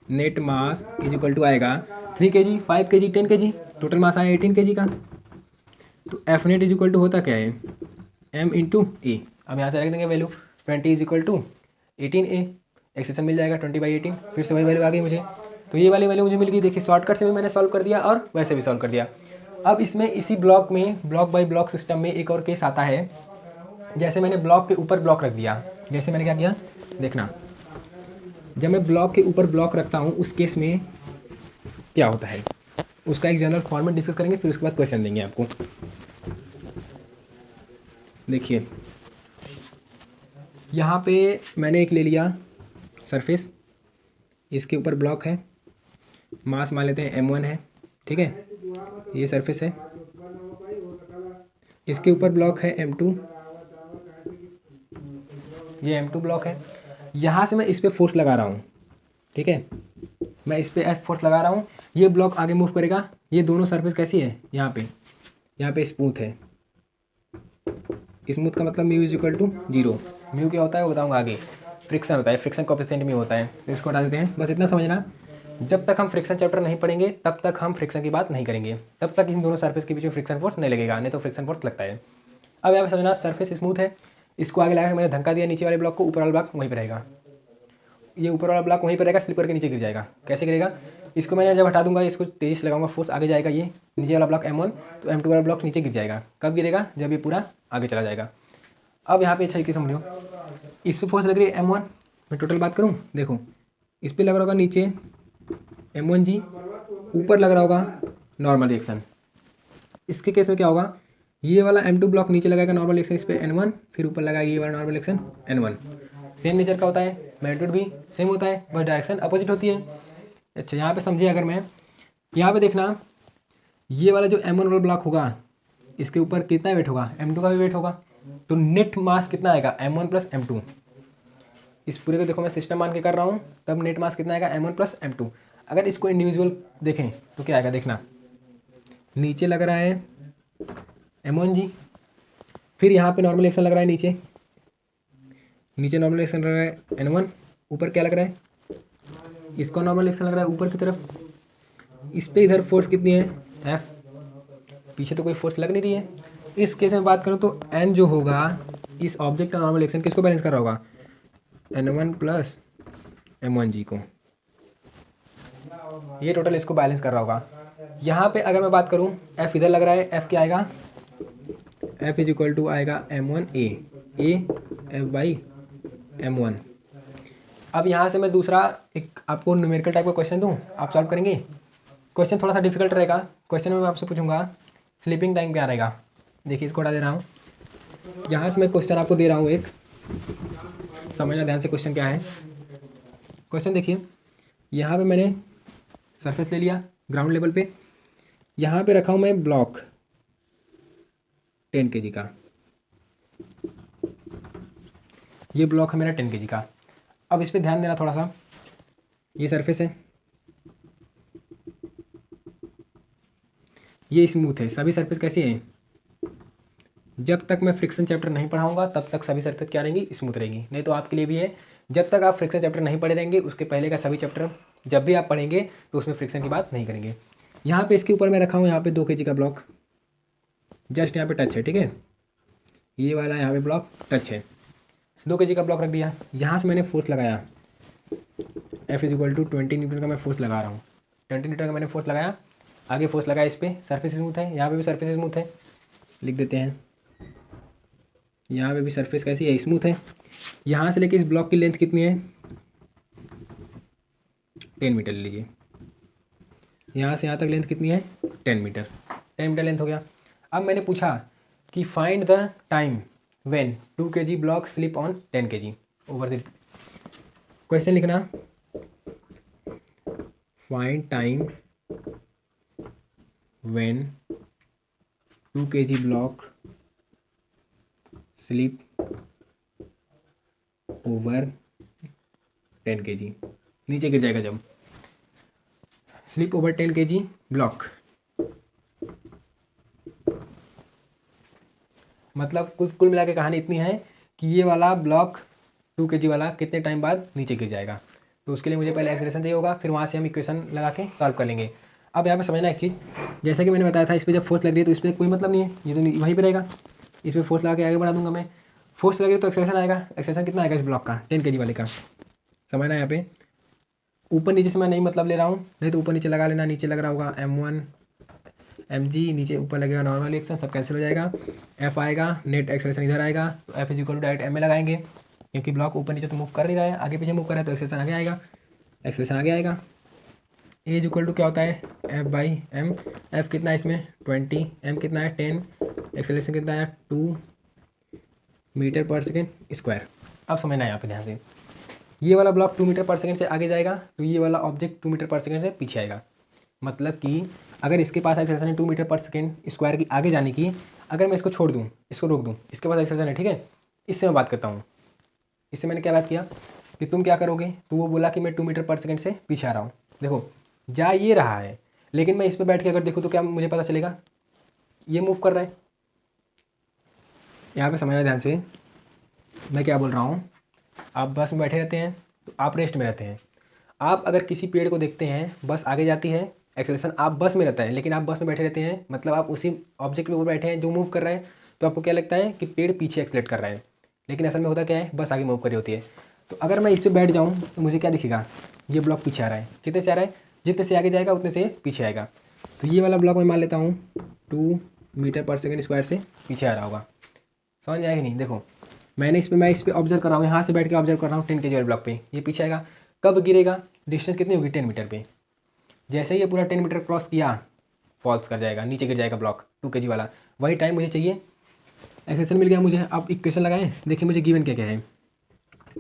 net mass is equal to आएगा 3 kg 5 kg 10 kg, total mass आया 18 kg का। तो F net is equal to होता क्या है, m इंटू ए। अब यहाँ से रख देंगे value 20 is equal to 18a, acceleration मिल जाएगा 20/18, फिर से वही वैल्यू आ गई मुझे। तो ये वाली वैल्यू मुझे मिल गई। देखिए शॉर्टकट से भी मैंने सॉल्व कर दिया और वैसे भी सॉल्व कर दिया। अब इसमें इसी ब्लॉक में, ब्लॉक बाय ब्लॉक सिस्टम में एक और केस आता है, जैसे मैंने ब्लॉक के ऊपर ब्लॉक रख दिया। जैसे मैंने क्या किया देखना, जब मैं ब्लॉक के ऊपर ब्लॉक रखता हूँ उस केस में क्या होता है, उसका एक जनरल फॉर्मेट डिस्कस करेंगे, फिर उसके बाद क्वेश्चन देंगे आपको। देखिए यहाँ पे मैंने एक ले लिया सरफेस, इसके ऊपर ब्लॉक है, मास मान लेते हैं m1 है, ठीक है, ये सरफेस है, इसके ऊपर ब्लॉक है m2, ये m2 ब्लॉक है। यहाँ से मैं इस पर फोर्स लगा रहा हूँ, ठीक है, मैं इस पर फोर्स लगा रहा हूँ, ये ब्लॉक आगे मूव करेगा। ये दोनों सरफेस कैसी है, यहाँ पे स्मूथ है। स्मूथ का मतलब mu is equal to 0। Mu क्या होता है वो बताऊँगा आगे, फ्रिक्शन होता है, फ्रिक्शन कोएफिशिएंट म्यू होता है, तो इसको हटा देते हैं। बस इतना समझना, जब तक हम फ्रिक्शन चैप्टर नहीं पढ़ेंगे तब तक हम फ्रिक्शन की बात नहीं करेंगे, तब तक इन दोनों सरफेस के बीच में फ्रिक्शन फोर्स नहीं लगेगा, नहीं तो फ्रिक्शन फोर्स लगता है। अब यहाँ पे समझना, सरफेस स्मूथ है, इसको आगे लगा के मैंने धक्का दिया नीचे वाले ब्लॉक को, ऊपर वाला ब्लॉक वहीं पर रहेगा। ये ऊपर वाला ब्लॉक वहीं पर रहेगा, स्लिप करके नीचे गिर जाएगा। कैसे गिरेगा, इसको मैंने जब हटा दूंगा, इसको तेजी से लगाऊंगा फोर्स, आगे जाएगा ये नीचे वाला ब्लॉक M1, तो M2 वाला ब्लॉक नीचे गिर जाएगा। कब गिरेगा, जब ये पूरा आगे चला जाएगा। अब यहाँ पे अच्छा तरीके समझो, इस पर फोर्स लग रही है M1, मैं टोटल बात करूँ, देखो इस पर लग रहा होगा नीचे M1G, ऊपर लग रहा होगा नॉर्मल रिएक्शन। इसके केस में क्या होगा, ये वाला M2 ब्लॉक नीचे लगाएगा नॉर्मल रिएक्शन इस पर N1, फिर ऊपर लगाएगा ये वाला normal reaction N1। Same nature का होता है, मैग्नीट्यूड भी सेम होता है, बस डायरेक्शन अपोजिट होती है। अच्छा यहाँ पे समझिए, अगर मैं यहाँ पे देखना, ये वाला जो M1 वाला ब्लॉक होगा इसके ऊपर कितना वेट होगा, M2 का भी वेट होगा, तो नेट मास कितना आएगा M1 प्लस M2। इस पूरे को देखो मैं सिस्टम मान के कर रहा हूँ, तब नेट मास कितना आएगा M1 प्लस M2। अगर इसको इंडिविजुअल देखें तो क्या आएगा, देखना नीचे लग रहा है M1G, फिर यहाँ पे नॉर्मल एक्शन लग रहा है नीचे नॉर्मल एक्शन लग रहा है N1, ऊपर क्या लग रहा है, इसको नॉर्मल एक्शन लग रहा है ऊपर की तरफ, इस पे इधर फोर्स कितनी है F, पीछे तो कोई फोर्स लग नहीं रही है। इस केस में बात करूँ तो N जो होगा इस ऑब्जेक्ट का नॉर्मल एक्शन किसको बैलेंस कर रहा होगा, N1 प्लस M1G को, ये टोटल इसको बैलेंस कर रहा होगा। यहाँ पे अगर मैं बात करूँ F इधर लग रहा है, F क्या आएगा, F इज इक्वल टू आएगा M1A, F बाई M1। अब यहाँ से मैं दूसरा एक आपको न्यूमेरिकल टाइप का क्वेश्चन दूँ, आप सॉल्व करेंगे। क्वेश्चन थोड़ा सा डिफिकल्ट रहेगा। क्वेश्चन में मैं आपसे पूछूंगा स्लीपिंग टाइम क्या रहेगा। देखिए इसको हटा दे रहा हूँ, यहाँ से मैं क्वेश्चन आपको दे रहा हूँ एक, समझना ध्यान से क्वेश्चन क्या है। क्वेश्चन देखिए, यहाँ पे मैंने सरफेस ले लिया ग्राउंड लेवल पे, यहाँ पे रखा हूँ मैं ब्लॉक 10 kg का, ये ब्लॉक है मेरा 10 kg का। अब इस पे ध्यान देना थोड़ा सा, ये सरफेस है, ये स्मूथ है। सभी सरफेस कैसी हैं, जब तक मैं फ्रिक्शन चैप्टर नहीं पढ़ाऊंगा तब तक सभी सरफेस क्या रहेंगी, स्मूथ रहेंगी। नहीं तो आपके लिए भी है, जब तक आप फ्रिक्शन चैप्टर नहीं पढ़े रहेंगे उसके पहले का सभी चैप्टर जब भी आप पढ़ेंगे तो उसमें फ्रिक्शन की बात नहीं करेंगे। यहाँ पे इसके ऊपर मैं रखा हूँ यहाँ पे 2 kg का ब्लॉक, जस्ट यहाँ पे टच है, ठीक है, ये वाला यहाँ पे ब्लॉक टच है, 2 kg का ब्लॉक रख दिया। यहाँ से मैंने फोर्स लगाया F is equal to 20 newton का मैं फोर्स लगा रहा हूँ, 20 न्यूटन का मैंने फोर्स लगाया, आगे फोर्स लगाया इस पर, सरफेस स्मूथ है, यहाँ पे भी सरफेस स्मूथ है, लिख देते हैं यहाँ पे भी सरफेस कैसी है, स्मूथ है। यहाँ से लेके इस ब्लॉक की लेंथ कितनी है, 10 मीटर ले लीजिए, यहाँ से यहाँ तक लेंथ कितनी है 10 मीटर, 10 मीटर लेंथ हो गया। अब मैंने पूछा कि find the time when 2 kg block slip on 10 kg over the, question लिखना find time when 2 kg block slip over 10 kg, नीचे गिर जाएगा जब, स्लिप ओवर 10 kg ब्लॉक, मतलब कुल मिला के कहानी इतनी है कि ये वाला ब्लॉक 2 kg वाला कितने टाइम बाद नीचे गिर जाएगा। तो उसके लिए मुझे पहले एक्सेलरेशन चाहिए होगा, फिर वहाँ से हम इक्वेशन लगा के सॉल्व कर लेंगे। अब यहाँ पे समझना एक चीज़, जैसा कि मैंने बताया था, इस पर जब फोर्स लग रही है तो इस पर कोई मतलब नहीं है, ये तो वहीं पर रहेगा, इस पर फोर्स लगा के आगे बढ़ा दूंगा मैं, फोर्स लग रही है तो एक्सेलरेशन आएगा। एक्सेलरेशन कितना आएगा इस ब्लॉक का, 10 kg वाले का, समझना यहाँ पे ऊपर नीचे से मैं नहीं मतलब ले रहा हूँ, नहीं तो ऊपर नीचे लगा लेना, नीचे लग रहा होगा M1 mg, नीचे ऊपर लगेगा नॉर्मल रिएक्शन, सब कैंसिल हो जाएगा, F आएगा, नेट एक्सेलरेशन इधर आएगा, तो F is equal to direct M में लगाएंगे, क्योंकि ब्लॉक ऊपर नीचे तो मूव कर नहीं रहा है, आगे पीछे मूव कर रहा है तो एक्सेलरेशन आगे आएगा, एक्सेलरेशन आगे आएगा। A इज इक्वल टू क्या होता है F बाई M, F कितना है इसमें 20, M कितना है 10, एक्सेलरेशन कितना है 2 मीटर पर सेकेंड स्क्वायर। अब समझना है यहाँ पे ध्यान से, ये वाला ब्लॉक 2 मीटर पर सेकंड से आगे जाएगा तो ये वाला ऑब्जेक्ट 2 मीटर पर सेकंड से पीछे आएगा। मतलब कि अगर इसके पास एक्सेलरेशन है 2 मीटर पर सेकंड स्क्वायर की आगे जाने की, अगर मैं इसको छोड़ दूँ, इसको रोक दूँ, इसके पास एक्सेलरेशन है, ठीक है, इससे मैं बात करता हूँ। इससे मैंने क्या बात किया कि तुम क्या करोगे, तो वो बोला कि मैं 2 मीटर पर सेकंड से पीछे आ रहा हूँ। देखो जा ये रहा है, लेकिन मैं इस पर बैठ के अगर देखूँ तो क्या मुझे पता चलेगा, ये मूव कर रहा है। यहाँ पर समझना ध्यान से, मैं क्या बोल रहा हूँ, आप बस में बैठे रहते हैं तो आप रेस्ट में रहते हैं। आप अगर किसी पेड़ को देखते हैं, बस आगे जाती है, एक्सेलरेशन आप बस में रहता है, लेकिन आप बस में बैठे रहते हैं, मतलब आप उसी ऑब्जेक्ट के ऊपर बैठे हैं जो मूव कर रहा है, तो आपको क्या लगता है कि पेड़ पीछे एक्सेलरेट कर रहा है, लेकिन असल में होता क्या है, बस आगे मूव कर रही होती है। तो अगर मैं इस पर बैठ जाऊँ तो मुझे क्या दिखेगा, ये ब्लॉक पीछे आ रहा है। कितने से आ रहा है, जितने से आगे जाएगा उतने से पीछे आएगा। तो ये वाला ब्लॉक मैं मान लेता हूँ 2 मीटर पर सेकेंड स्क्वायर से पीछे आ रहा होगा। समझ में आएगा नहीं, देखो मैं इस पर ऑब्जर्व कर रहा हूँ, यहाँ से बैठ के ऑब्जर्व कर रहा हूँ 10 kg वाले ब्लॉक पे, ये पीछे आएगा। कब गिरेगा, डिस्टेंस कितनी होगी 10 मीटर पे। जैसे ही ये पूरा 10 मीटर क्रॉस किया फॉल्स कर जाएगा, नीचे गिर जाएगा ब्लॉक 2 kg वाला। वही टाइम मुझे चाहिए, एक्सेलेरेशन मिल गया मुझे। अब इक्वेशन लगाएं, देखिए मुझे गिवन क्या क्या है।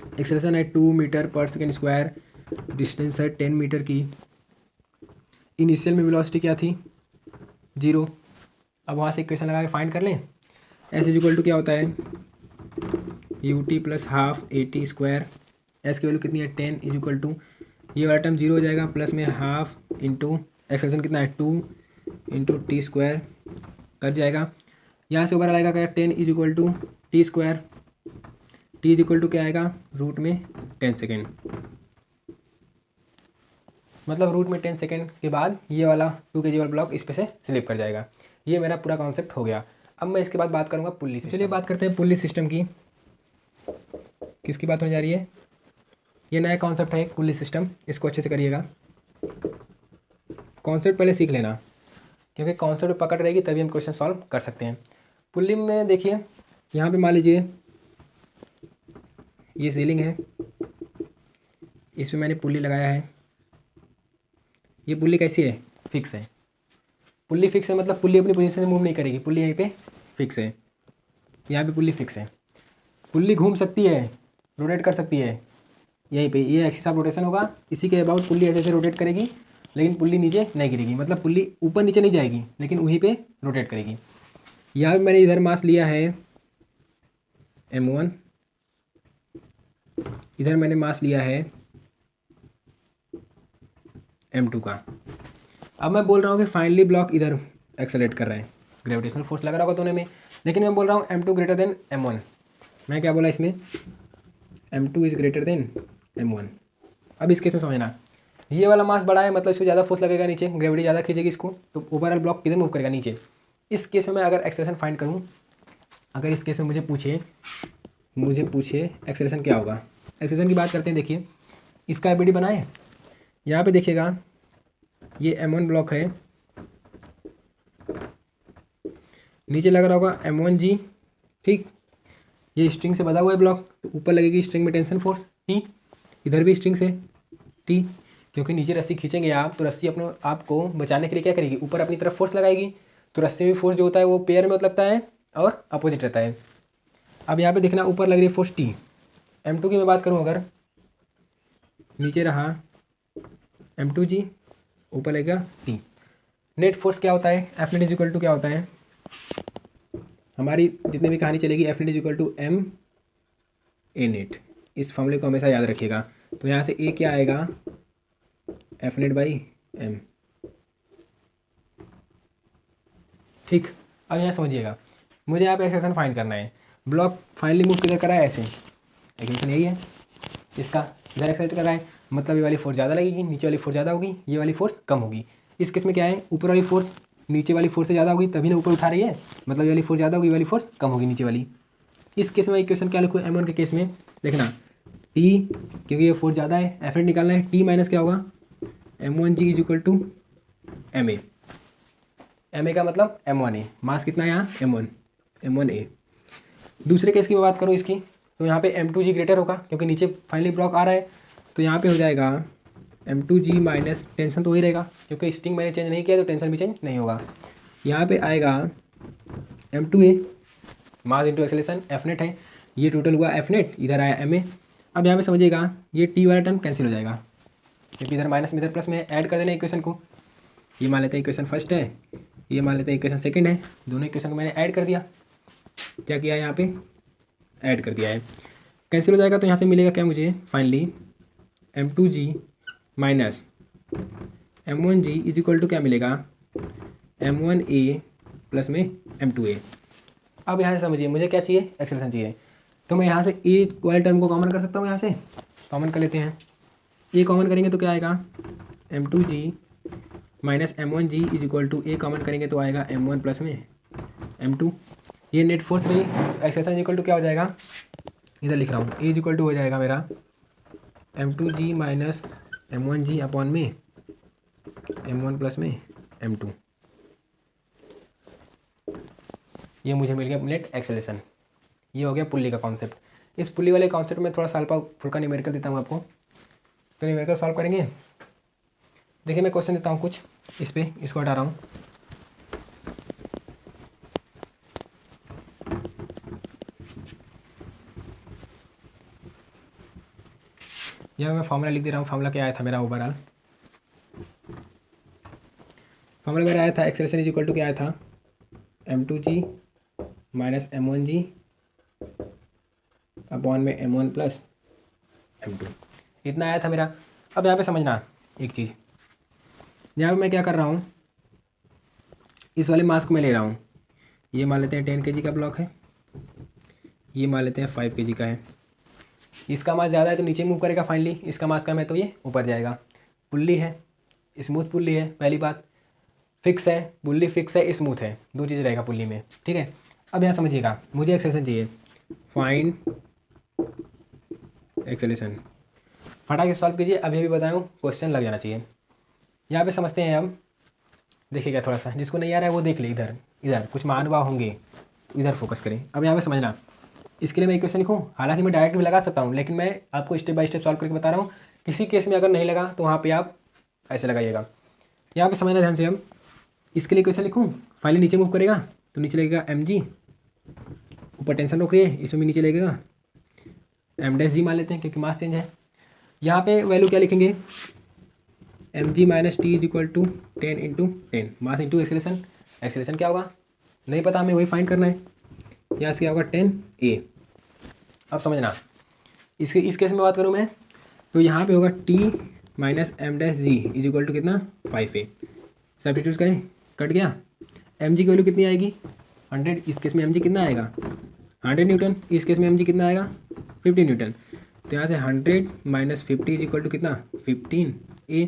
एक्सेलेरेशन है 2 मीटर पर सेकेंड स्क्वायर, डिस्टेंस है 10 मीटर की, इनिशियल में वेलोसिटी क्या थी 0। अब वहाँ से इक्वेशन लगा के फाइंड कर लें। एस इज इक्वल टू क्या होता है U T plus half A T square, S की वैल्यू कितनी है 10 इज इक्वल टू, ये वाला टर्म 0 हो जाएगा, प्लस में हाफ इंटू एक्सेलेरेशन कितना है 2 इंटू टी स्क्वायर कट जाएगा। यहाँ से ऊपर आएगा क्या 10 is equal to T square, T is equal to क्या आएगा रूट में 10 सेकेंड, मतलब रूट में 10 सेकेंड के बाद ये वाला 2 kg वाला ब्लॉक इस पे से स्लिप कर जाएगा। ये मेरा पूरा कॉन्सेप्ट हो गया। अब मैं इसके बाद बात करूँगा पुल्ली सिस्टम। चलिए बात करते हैं पुल्ली सिस्टम की। किसकी बात होने जा रही है, ये नया कॉन्सेप्ट है पुल्ली सिस्टम, इसको अच्छे से करिएगा। कॉन्सेप्ट पहले सीख लेना, क्योंकि कॉन्सेप्ट पकड़ रहेगी तभी हम क्वेश्चन सॉल्व कर सकते हैं। पुल्ली में देखिए यहाँ पे मान लीजिए ये सीलिंग है, इस पर मैंने पुल्ली लगाया है। ये पुल्ली कैसी है, फिक्स है। पुल्ली फिक्स है मतलब पुल्ली अपनी पोजीशन से मूव नहीं करेगी, पुल्ली यहीं पे फिक्स है। यहाँ पे पुल्ली फिक्स है। पुल्ली घूम सकती है, रोटेट कर सकती है, यहीं पे ये एक्सिस ऑफ रोटेशन होगा, इसी के अबाउट पुल्ली ऐसे ऐसे रोटेट करेगी, लेकिन पुल्ली नीचे नहीं गिरेगी, मतलब पुल्ली ऊपर नीचे नहीं जाएगी लेकिन वहीं पे रोटेट करेगी। यहाँ पे मैंने इधर मास लिया है M1, इधर मैंने मास लिया है M2 का। अब मैं बोल रहा हूँ कि फाइनली ब्लॉक इधर एक्सेलरेट कर रहा है, ग्रेविटेशनल फोर्स लग रहा होगा दोनों में, लेकिन मैं बोल रहा हूँ M2 ग्रेटर देन M1। मैं क्या बोला इसमें, M2 is greater than M1। अब इस केस में समझना, ये वाला मास बड़ा है मतलब इसको ज़्यादा फोर्स लगेगा नीचे, ग्रेविटी ज़्यादा खींचेगी इसको, तो ओवरऑल ब्लॉक किधर मूव करेगा नीचे। इस केस में मैं अगर एक्सेलरेशन फाइंड करूँ, अगर इस केस में मुझे पूछे एक्सेलरेशन क्या होगा। एक्सेलरेशन की बात करते हैं, देखिए इसका एबीडी बनाए, यहाँ पे देखिएगा ये M1 ब्लॉक है, नीचे लग रहा होगा M1G, ठीक। ये स्ट्रिंग से बंधा हुआ है ब्लॉक, तो ऊपर लगेगी स्ट्रिंग में टेंशन फोर्स T, इधर भी स्ट्रिंग से T, क्योंकि नीचे रस्सी खींचेंगे आप तो रस्सी अपने आप को बचाने के लिए क्या करेगी, ऊपर अपनी तरफ फोर्स लगाएगी। तो रस्सी में फोर्स जो होता है वो पेयर में लगता है और अपोजिट रहता है। अब यहाँ पे देखना ऊपर लग रही है फोर्स T। M2 की मैं बात करूँ, अगर नीचे रहा M2G, ऊपर लगेगा T। नेट फोर्स क्या होता है, F net is equal to क्या होता है, हमारी जितनी भी कहानी चलेगी F net is equal to M A net, इस फॉर्मूले को हमेशा याद रखिएगा। तो यहाँ से A क्या आएगा F नेट बाई M, ठीक। अब यहाँ समझिएगा, मुझे यहाँ पे एक्सेलेरेशन फाइंड करना है। ब्लॉक फाइनली मूव किधर करा है, ऐसे एक्सेलेरेशन यही है, इसका इधर एक्सेलरेट कर रहा है, मतलब ये वाली फोर्स ज़्यादा लगेगी, नीचे वाली फोर्स ज़्यादा होगी, ये वाली फोर्स कम होगी। इस केस में क्या है, ऊपर वाली फोर्स नीचे वाली फोर्स से ज़्यादा होगी तभी ना ऊपर उठा रही है, मतलब ये वाली फोर्स ज़्यादा होगी, ये वाली फोर्स कम होगी नीचे वाली। इस केस में इक्वेशन क्या लिखूँ, M1 के केस में देखना T, क्योंकि ये फोर्स ज़्यादा है, F नेट निकालना है, T माइनस क्या होगा M1G is equal to MA। MA का मतलब M1A, मास कितना है यहाँ M1A। दूसरे केस की मैं बात करूँ इसकी, तो यहाँ पे M2G ग्रेटर होगा, क्योंकि नीचे फाइनली ब्लॉक आ रहा है, तो यहाँ पे हो जाएगा M2G माइनस, टेंशन तो वही रहेगा क्योंकि स्ट्रिंग मैंने चेंज नहीं किया तो टेंशन भी चेंज नहीं होगा। यहाँ पे आएगा M2A, mass into acceleration, F net है, ये टोटल हुआ F नेट, इधर आया MA। अब यहाँ पे समझिएगा ये T वाला टर्म कैंसिल हो जाएगा, क्योंकि इधर माइनस में इधर प्लस में ऐड कर देना इक्वेशन को। ये मान लेते हैं इक्वेशन फर्स्ट है, ये मान लेते हैं इक्वेशन सेकंड है, दोनों इक्वेशन को मैंने ऐड कर दिया। क्या किया है यहाँ पे, ऐड कर दिया है, कैंसिल हो जाएगा। तो यहाँ से मिलेगा क्या मुझे finally M2G minus M1G is equal to क्या मिलेगा M1A प्लस में M2A। अब यहाँ से समझिए मुझे क्या चाहिए, एक्सेलरेशन चाहिए, तो मैं यहाँ से A वाले टर्म को कॉमन कर सकता हूँ, यहाँ से कॉमन कर लेते हैं। A कॉमन करेंगे तो क्या आएगा M2G minus M1G is equal to A common करेंगे तो आएगा M1 प्लस में M2। ये नेट फोर्स रही, तो एक्सेलरेशन इज इक्वल टू क्या हो जाएगा, इधर लिख रहा हूँ, A इज इक्वल टू हो जाएगा मेरा m2g माइनस m1g अपॉन में m1 प्लस में m2। ये मुझे मिल गया नेट एक्सेलरेशन। ये हो गया पुल्ली का कॉन्सेप्ट। इस पुल्ली वाले कॉन्सेप्ट में थोड़ा सा हल्का फुल्का न्यूमेरिकल देता हूँ आपको, तो न्यूमेरिकल सॉल्व करेंगे। देखिए मैं क्वेश्चन देता हूँ कुछ इस पर, इसको हटा रहा हूँ। यह मैं फॉर्मूला लिख दे रहा हूँ। फॉर्मूला क्या आया था मेरा ओवरऑल? फॉर्मूला मेरा आया था एक्सेलरेशन इज इक्वल टू क्या आया था, m2g माइनस m1g अपॉन में m1 प्लस m2, इतना आया था मेरा। अब यहाँ पे समझना एक चीज़, यहाँ पे मैं क्या कर रहा हूँ, इस वाले मास को मैं ले रहा हूँ। ये मान लेते हैं 10 kg का ब्लॉक है, ये मान लेते हैं 5 kg का है। इसका मास ज़्यादा है तो नीचे मूव करेगा फाइनली, इसका मास कम है तो ये ऊपर जाएगा। पुल्ली है, स्मूथ पुल्ली है, पहली बात। फिक्स है, पुल्ली फिक्स है, स्मूथ है, दो चीज़ रहेगा पुल्ली में, ठीक है। अब यहाँ समझिएगा, मुझे एक्सेलरेशन चाहिए, फाइंड एक्सेलरेशन। फटाके सॉल्व कीजिए, अभी भी बताऊँ क्वेश्चन लग जाना चाहिए। यहाँ पे समझते हैं हम, देखिएगा थोड़ा सा, जिसको नहीं आ रहा है वो देख ले, इधर इधर कुछ महानुभाव होंगे, इधर फोकस करें। अब यहाँ पे समझना, इसके लिए मैं इक्वेशन लिखूँ, हालांकि मैं डायरेक्ट भी लगा सकता हूँ, लेकिन मैं आपको स्टेप बाय स्टेप सॉल्व करके बता रहा हूँ। किसी केस में अगर नहीं लगा तो वहाँ पे आप ऐसे लगाइएगा। यहाँ पे समझना ध्यान से, हम इसके लिए इक्वेशन लिखूँ, फाइनली नीचे मूव करेगा तो नीचे लगेगा mg, ऊपर टेंशन रोक रही है, इसमें भी नीचे लगेगा m-g मान लेते हैं क्योंकि मास चेंज है। यहाँ पे वैल्यू क्या लिखेंगे, mg minus T is equal to 10 into 10, mass into acceleration. Acceleration क्या होगा नहीं पता, हमें वही फाइंड करना है। यहाँ से क्या होगा 10a। अब समझना, इस केस में बात करूँ मैं तो यहाँ पे होगा t minus m-g is equal to कितना 5a। सब्स्टिट्यूट करें, कट गया। mg की वैल्यू कितनी आएगी 100, इस केस में mg कितना आएगा 100 न्यूटन, इस केस में mg कितना आएगा 50 न्यूटन। तो यहाँ से 100 माइनस 50 इज इक्वल टू कितना 15a।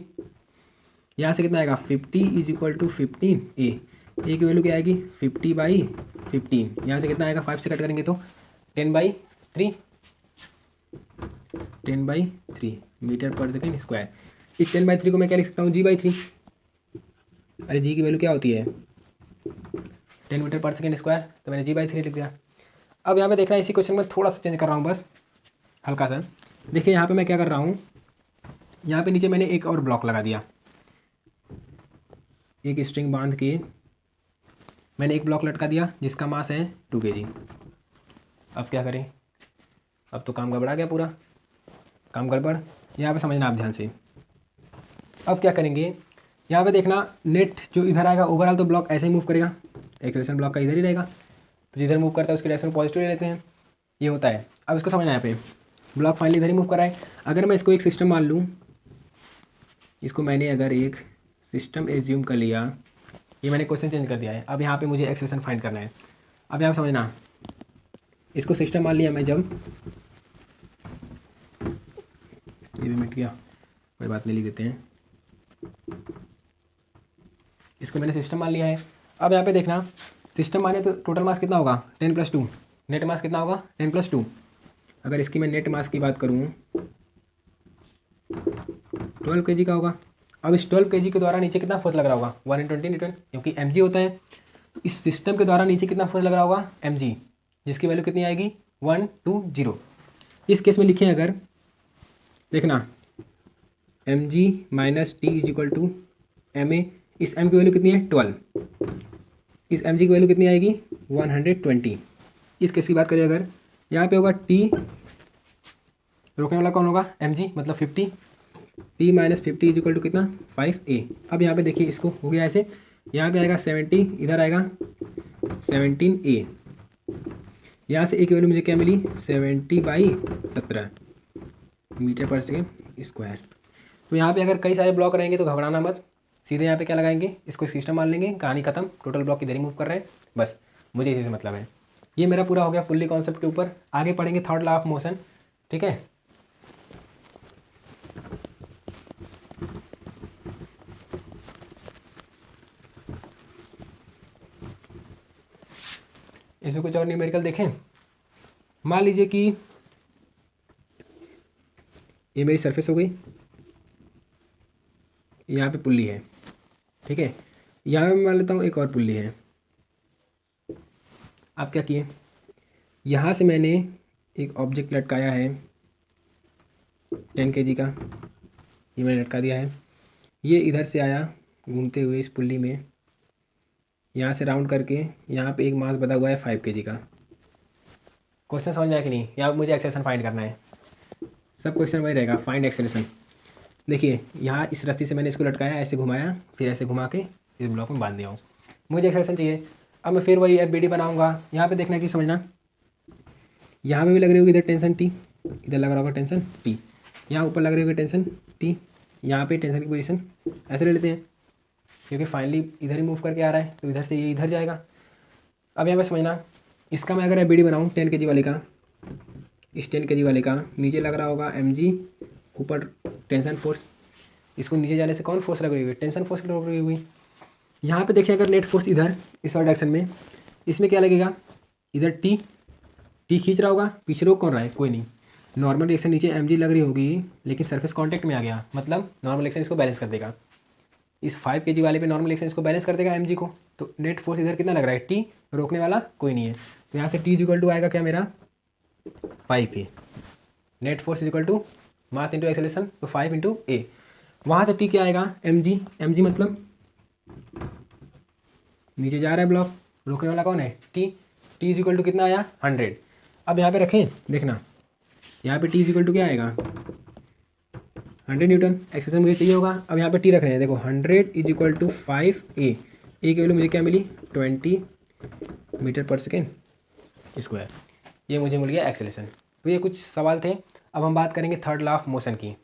यहाँ से कितना आएगा 50 इज इक्वल टू 15a। ए की वैल्यू क्या आएगी 50/15। यहाँ से कितना आएगा 5 से कट करेंगे तो 10/3, 10/3 मीटर पर सेकेंड स्क्वायर। इस 10/3 को मैं क्या लिख सकता हूँ g/3। अरे जी की वैल्यू क्या होती है 10 मीटर पर सेकेंड स्क्वायर, तो मैंने g/3 लिख दिया। अब यहाँ पे देखना, इसी क्वेश्चन में थोड़ा सा चेंज कर रहा हूँ बस हल्का सा। देखिए यहाँ पे मैं क्या कर रहा हूँ, यहाँ पे नीचे मैंने एक और ब्लॉक लगा दिया, एक स्ट्रिंग बांध के मैंने एक ब्लॉक लटका दिया जिसका मास है 2 kg। अब क्या करें, अब तो काम गड़बड़ा गया, पूरा काम गड़बड़। यहाँ पे समझना आप ध्यान से। अब क्या करेंगे, यहाँ पे देखना, नेट जो इधर आएगा ओवरऑल तो ब्लॉक ऐसे ही मूव करेगा, एक्सेलरेशन ब्लॉक का इधर ही रहेगा, तो जिधर मूव करता है उसकी डायरेक्शन पॉजिटिव ले लेते हैं, ये होता है। अब इसको समझना, यहाँ पे ब्लॉक फाइनली इधर ही मूव कर रहा है। अगर मैं इसको एक सिस्टम मान लूँ, इसको मैंने अगर एक सिस्टम एज्यूम कर लिया, ये मैंने क्वेश्चन चेंज कर दिया है। अब यहाँ पे मुझे एक्सेलरेशन फाइंड करना है। अब यहाँ समझना, इसको सिस्टम मान लिया मैं, जब ये भी मिट गया, कोई बात नहीं, लिख देते हैं, इसको मैंने सिस्टम मान लिया है। अब यहाँ पे देखना, सिस्टम माने तो टोटल मास कितना होगा 10 + 2, नेट मास कितना होगा 10 + 2। अगर इसकी मैं नेट मास की बात करूँ 12 kg का होगा। अब इस 12 kg के द्वारा नीचे कितना फोर्स लग रहा होगा 120 न्यूटन, क्योंकि mg होता है। तो इस सिस्टम के द्वारा नीचे कितना फोर्स लग रहा होगा mg, जिसकी वैल्यू कितनी आएगी 120। इस केस में लिखें अगर, देखना mg minus T is equal to ma, इस m की वैल्यू कितनी है 12, इस mg की वैल्यू कितनी आएगी 120। इस केस की बात करें अगर, यहाँ पे होगा t, रोकने वाला कौन होगा mg मतलब 50, t minus 50 is equal to कितना 5a। अब यहाँ पे देखिए, इसको हो गया ऐसे, यहाँ पे आएगा 70, इधर आएगा 17a। यहाँ से a की वैल्यू मुझे क्या मिली 70/17 मीटर पर सेकेंड स्क्वायर। तो यहाँ पे अगर कई सारे ब्लॉक रहेंगे तो घबराना मत, सीधे यहाँ पे क्या लगाएंगे, इसको सिस्टम मान लेंगे, कहानी खत्म, टोटल ब्लॉक इधर ही मूव कर रहे हैं, बस मुझे इसी से मतलब है। ये मेरा पूरा हो गया पुल्ली कॉन्सेप्ट के ऊपर। आगे पढ़ेंगे थर्ड लॉ ऑफ मोशन, ठीक है। इसमें कुछ और न्यूमेरिकल देखें। मान लीजिए कि ये मेरी सरफेस हो गई, यहाँ पे पुल्ली है, ठीक है। यहाँ पे मैं मान लेता हूँ एक और पुल्ली है। आप क्या किए, यहाँ से मैंने एक ऑब्जेक्ट लटकाया है 10 kg का, ये मैंने लटका दिया है। ये इधर से आया घूमते हुए इस पुल्ली में, यहाँ से राउंड करके यहाँ पे एक मास बंधा हुआ है 5 kg का। क्वेश्चन समझ में आया कि नहीं? यहाँ मुझे एक्सेलेरेशन फाइंड करना है, सब क्वेश्चन वही रहेगा, फाइंड एक्सेलेरेशन। देखिए यहाँ इस रस्सी से मैंने इसको लटकाया, ऐसे घुमाया, फिर ऐसे घुमा के इस ब्लॉक में बांध दिया हूँ, मुझे एक्सेलेरेशन चाहिए। अब मैं फिर वही FBD बनाऊँगा। यहाँ पे देखना कि समझना, यहाँ पे भी लग रही होगी इधर टेंशन T, इधर लग रहा होगा टेंशन T, यहाँ ऊपर लग रही होगी टेंशन T, यहाँ पे टेंशन की पोजीशन ऐसे ले लेते हैं, क्योंकि फाइनली इधर ही मूव करके आ रहा है तो इधर से ये इधर जाएगा। अब यहाँ पे समझना, इसका मैं अगर FBD बनाऊँ 10 kg वाले का, इस 10 kg वाले का नीचे लग रहा होगा mg, ऊपर टेंशन फोर्स, इसको नीचे जाने से कौन फोर्स लग रही होगी, टेंशन फोर्स लग रही होगी। यहाँ पे देखिए अगर नेट फोर्स इधर इस वाले डायरेक्शन में, इसमें क्या लगेगा, इधर टी खींच रहा होगा, पीछे रोक कौन रहा है, कोई नहीं। नॉर्मल रिएक्शन नीचे mg लग रही होगी, लेकिन सरफेस कांटेक्ट में आ गया, मतलब नॉर्मल रिएक्शन इसको बैलेंस कर देगा। इस 5 kg वाले पे नॉर्मल रिएक्शन इसको बैलेंस कर देगा mg को, तो नेट फोर्स इधर कितना लग रहा है, टी, रोकने वाला कोई नहीं है। तो यहाँ से T आएगा क्या मेरा 5 A, net force equal to mass into acceleration, तो 5 इंटू ए। वहाँ से टी क्या आएगा, mg मतलब नीचे जा रहा है ब्लॉक, रोकने वाला कौन है, टी इज इक्वल टू कितना आया 100। अब यहाँ पे रखें, देखना यहाँ पे टी इज इक्वल टू क्या आएगा 100 न्यूटन, एक्सेलरेशन मुझे चाहिए होगा। अब यहाँ पे टी रख रहे हैं, देखो 100 इज इक्वल टू 5A, ए की वैल्यू मुझे क्या मिली 20 मीटर पर सेकेंड स्क्वायर, ये मुझे मिल गया एक्सेलरेशन। तो ये कुछ सवाल थे। अब हम बात करेंगे थर्ड लॉ ऑफ मोशन की।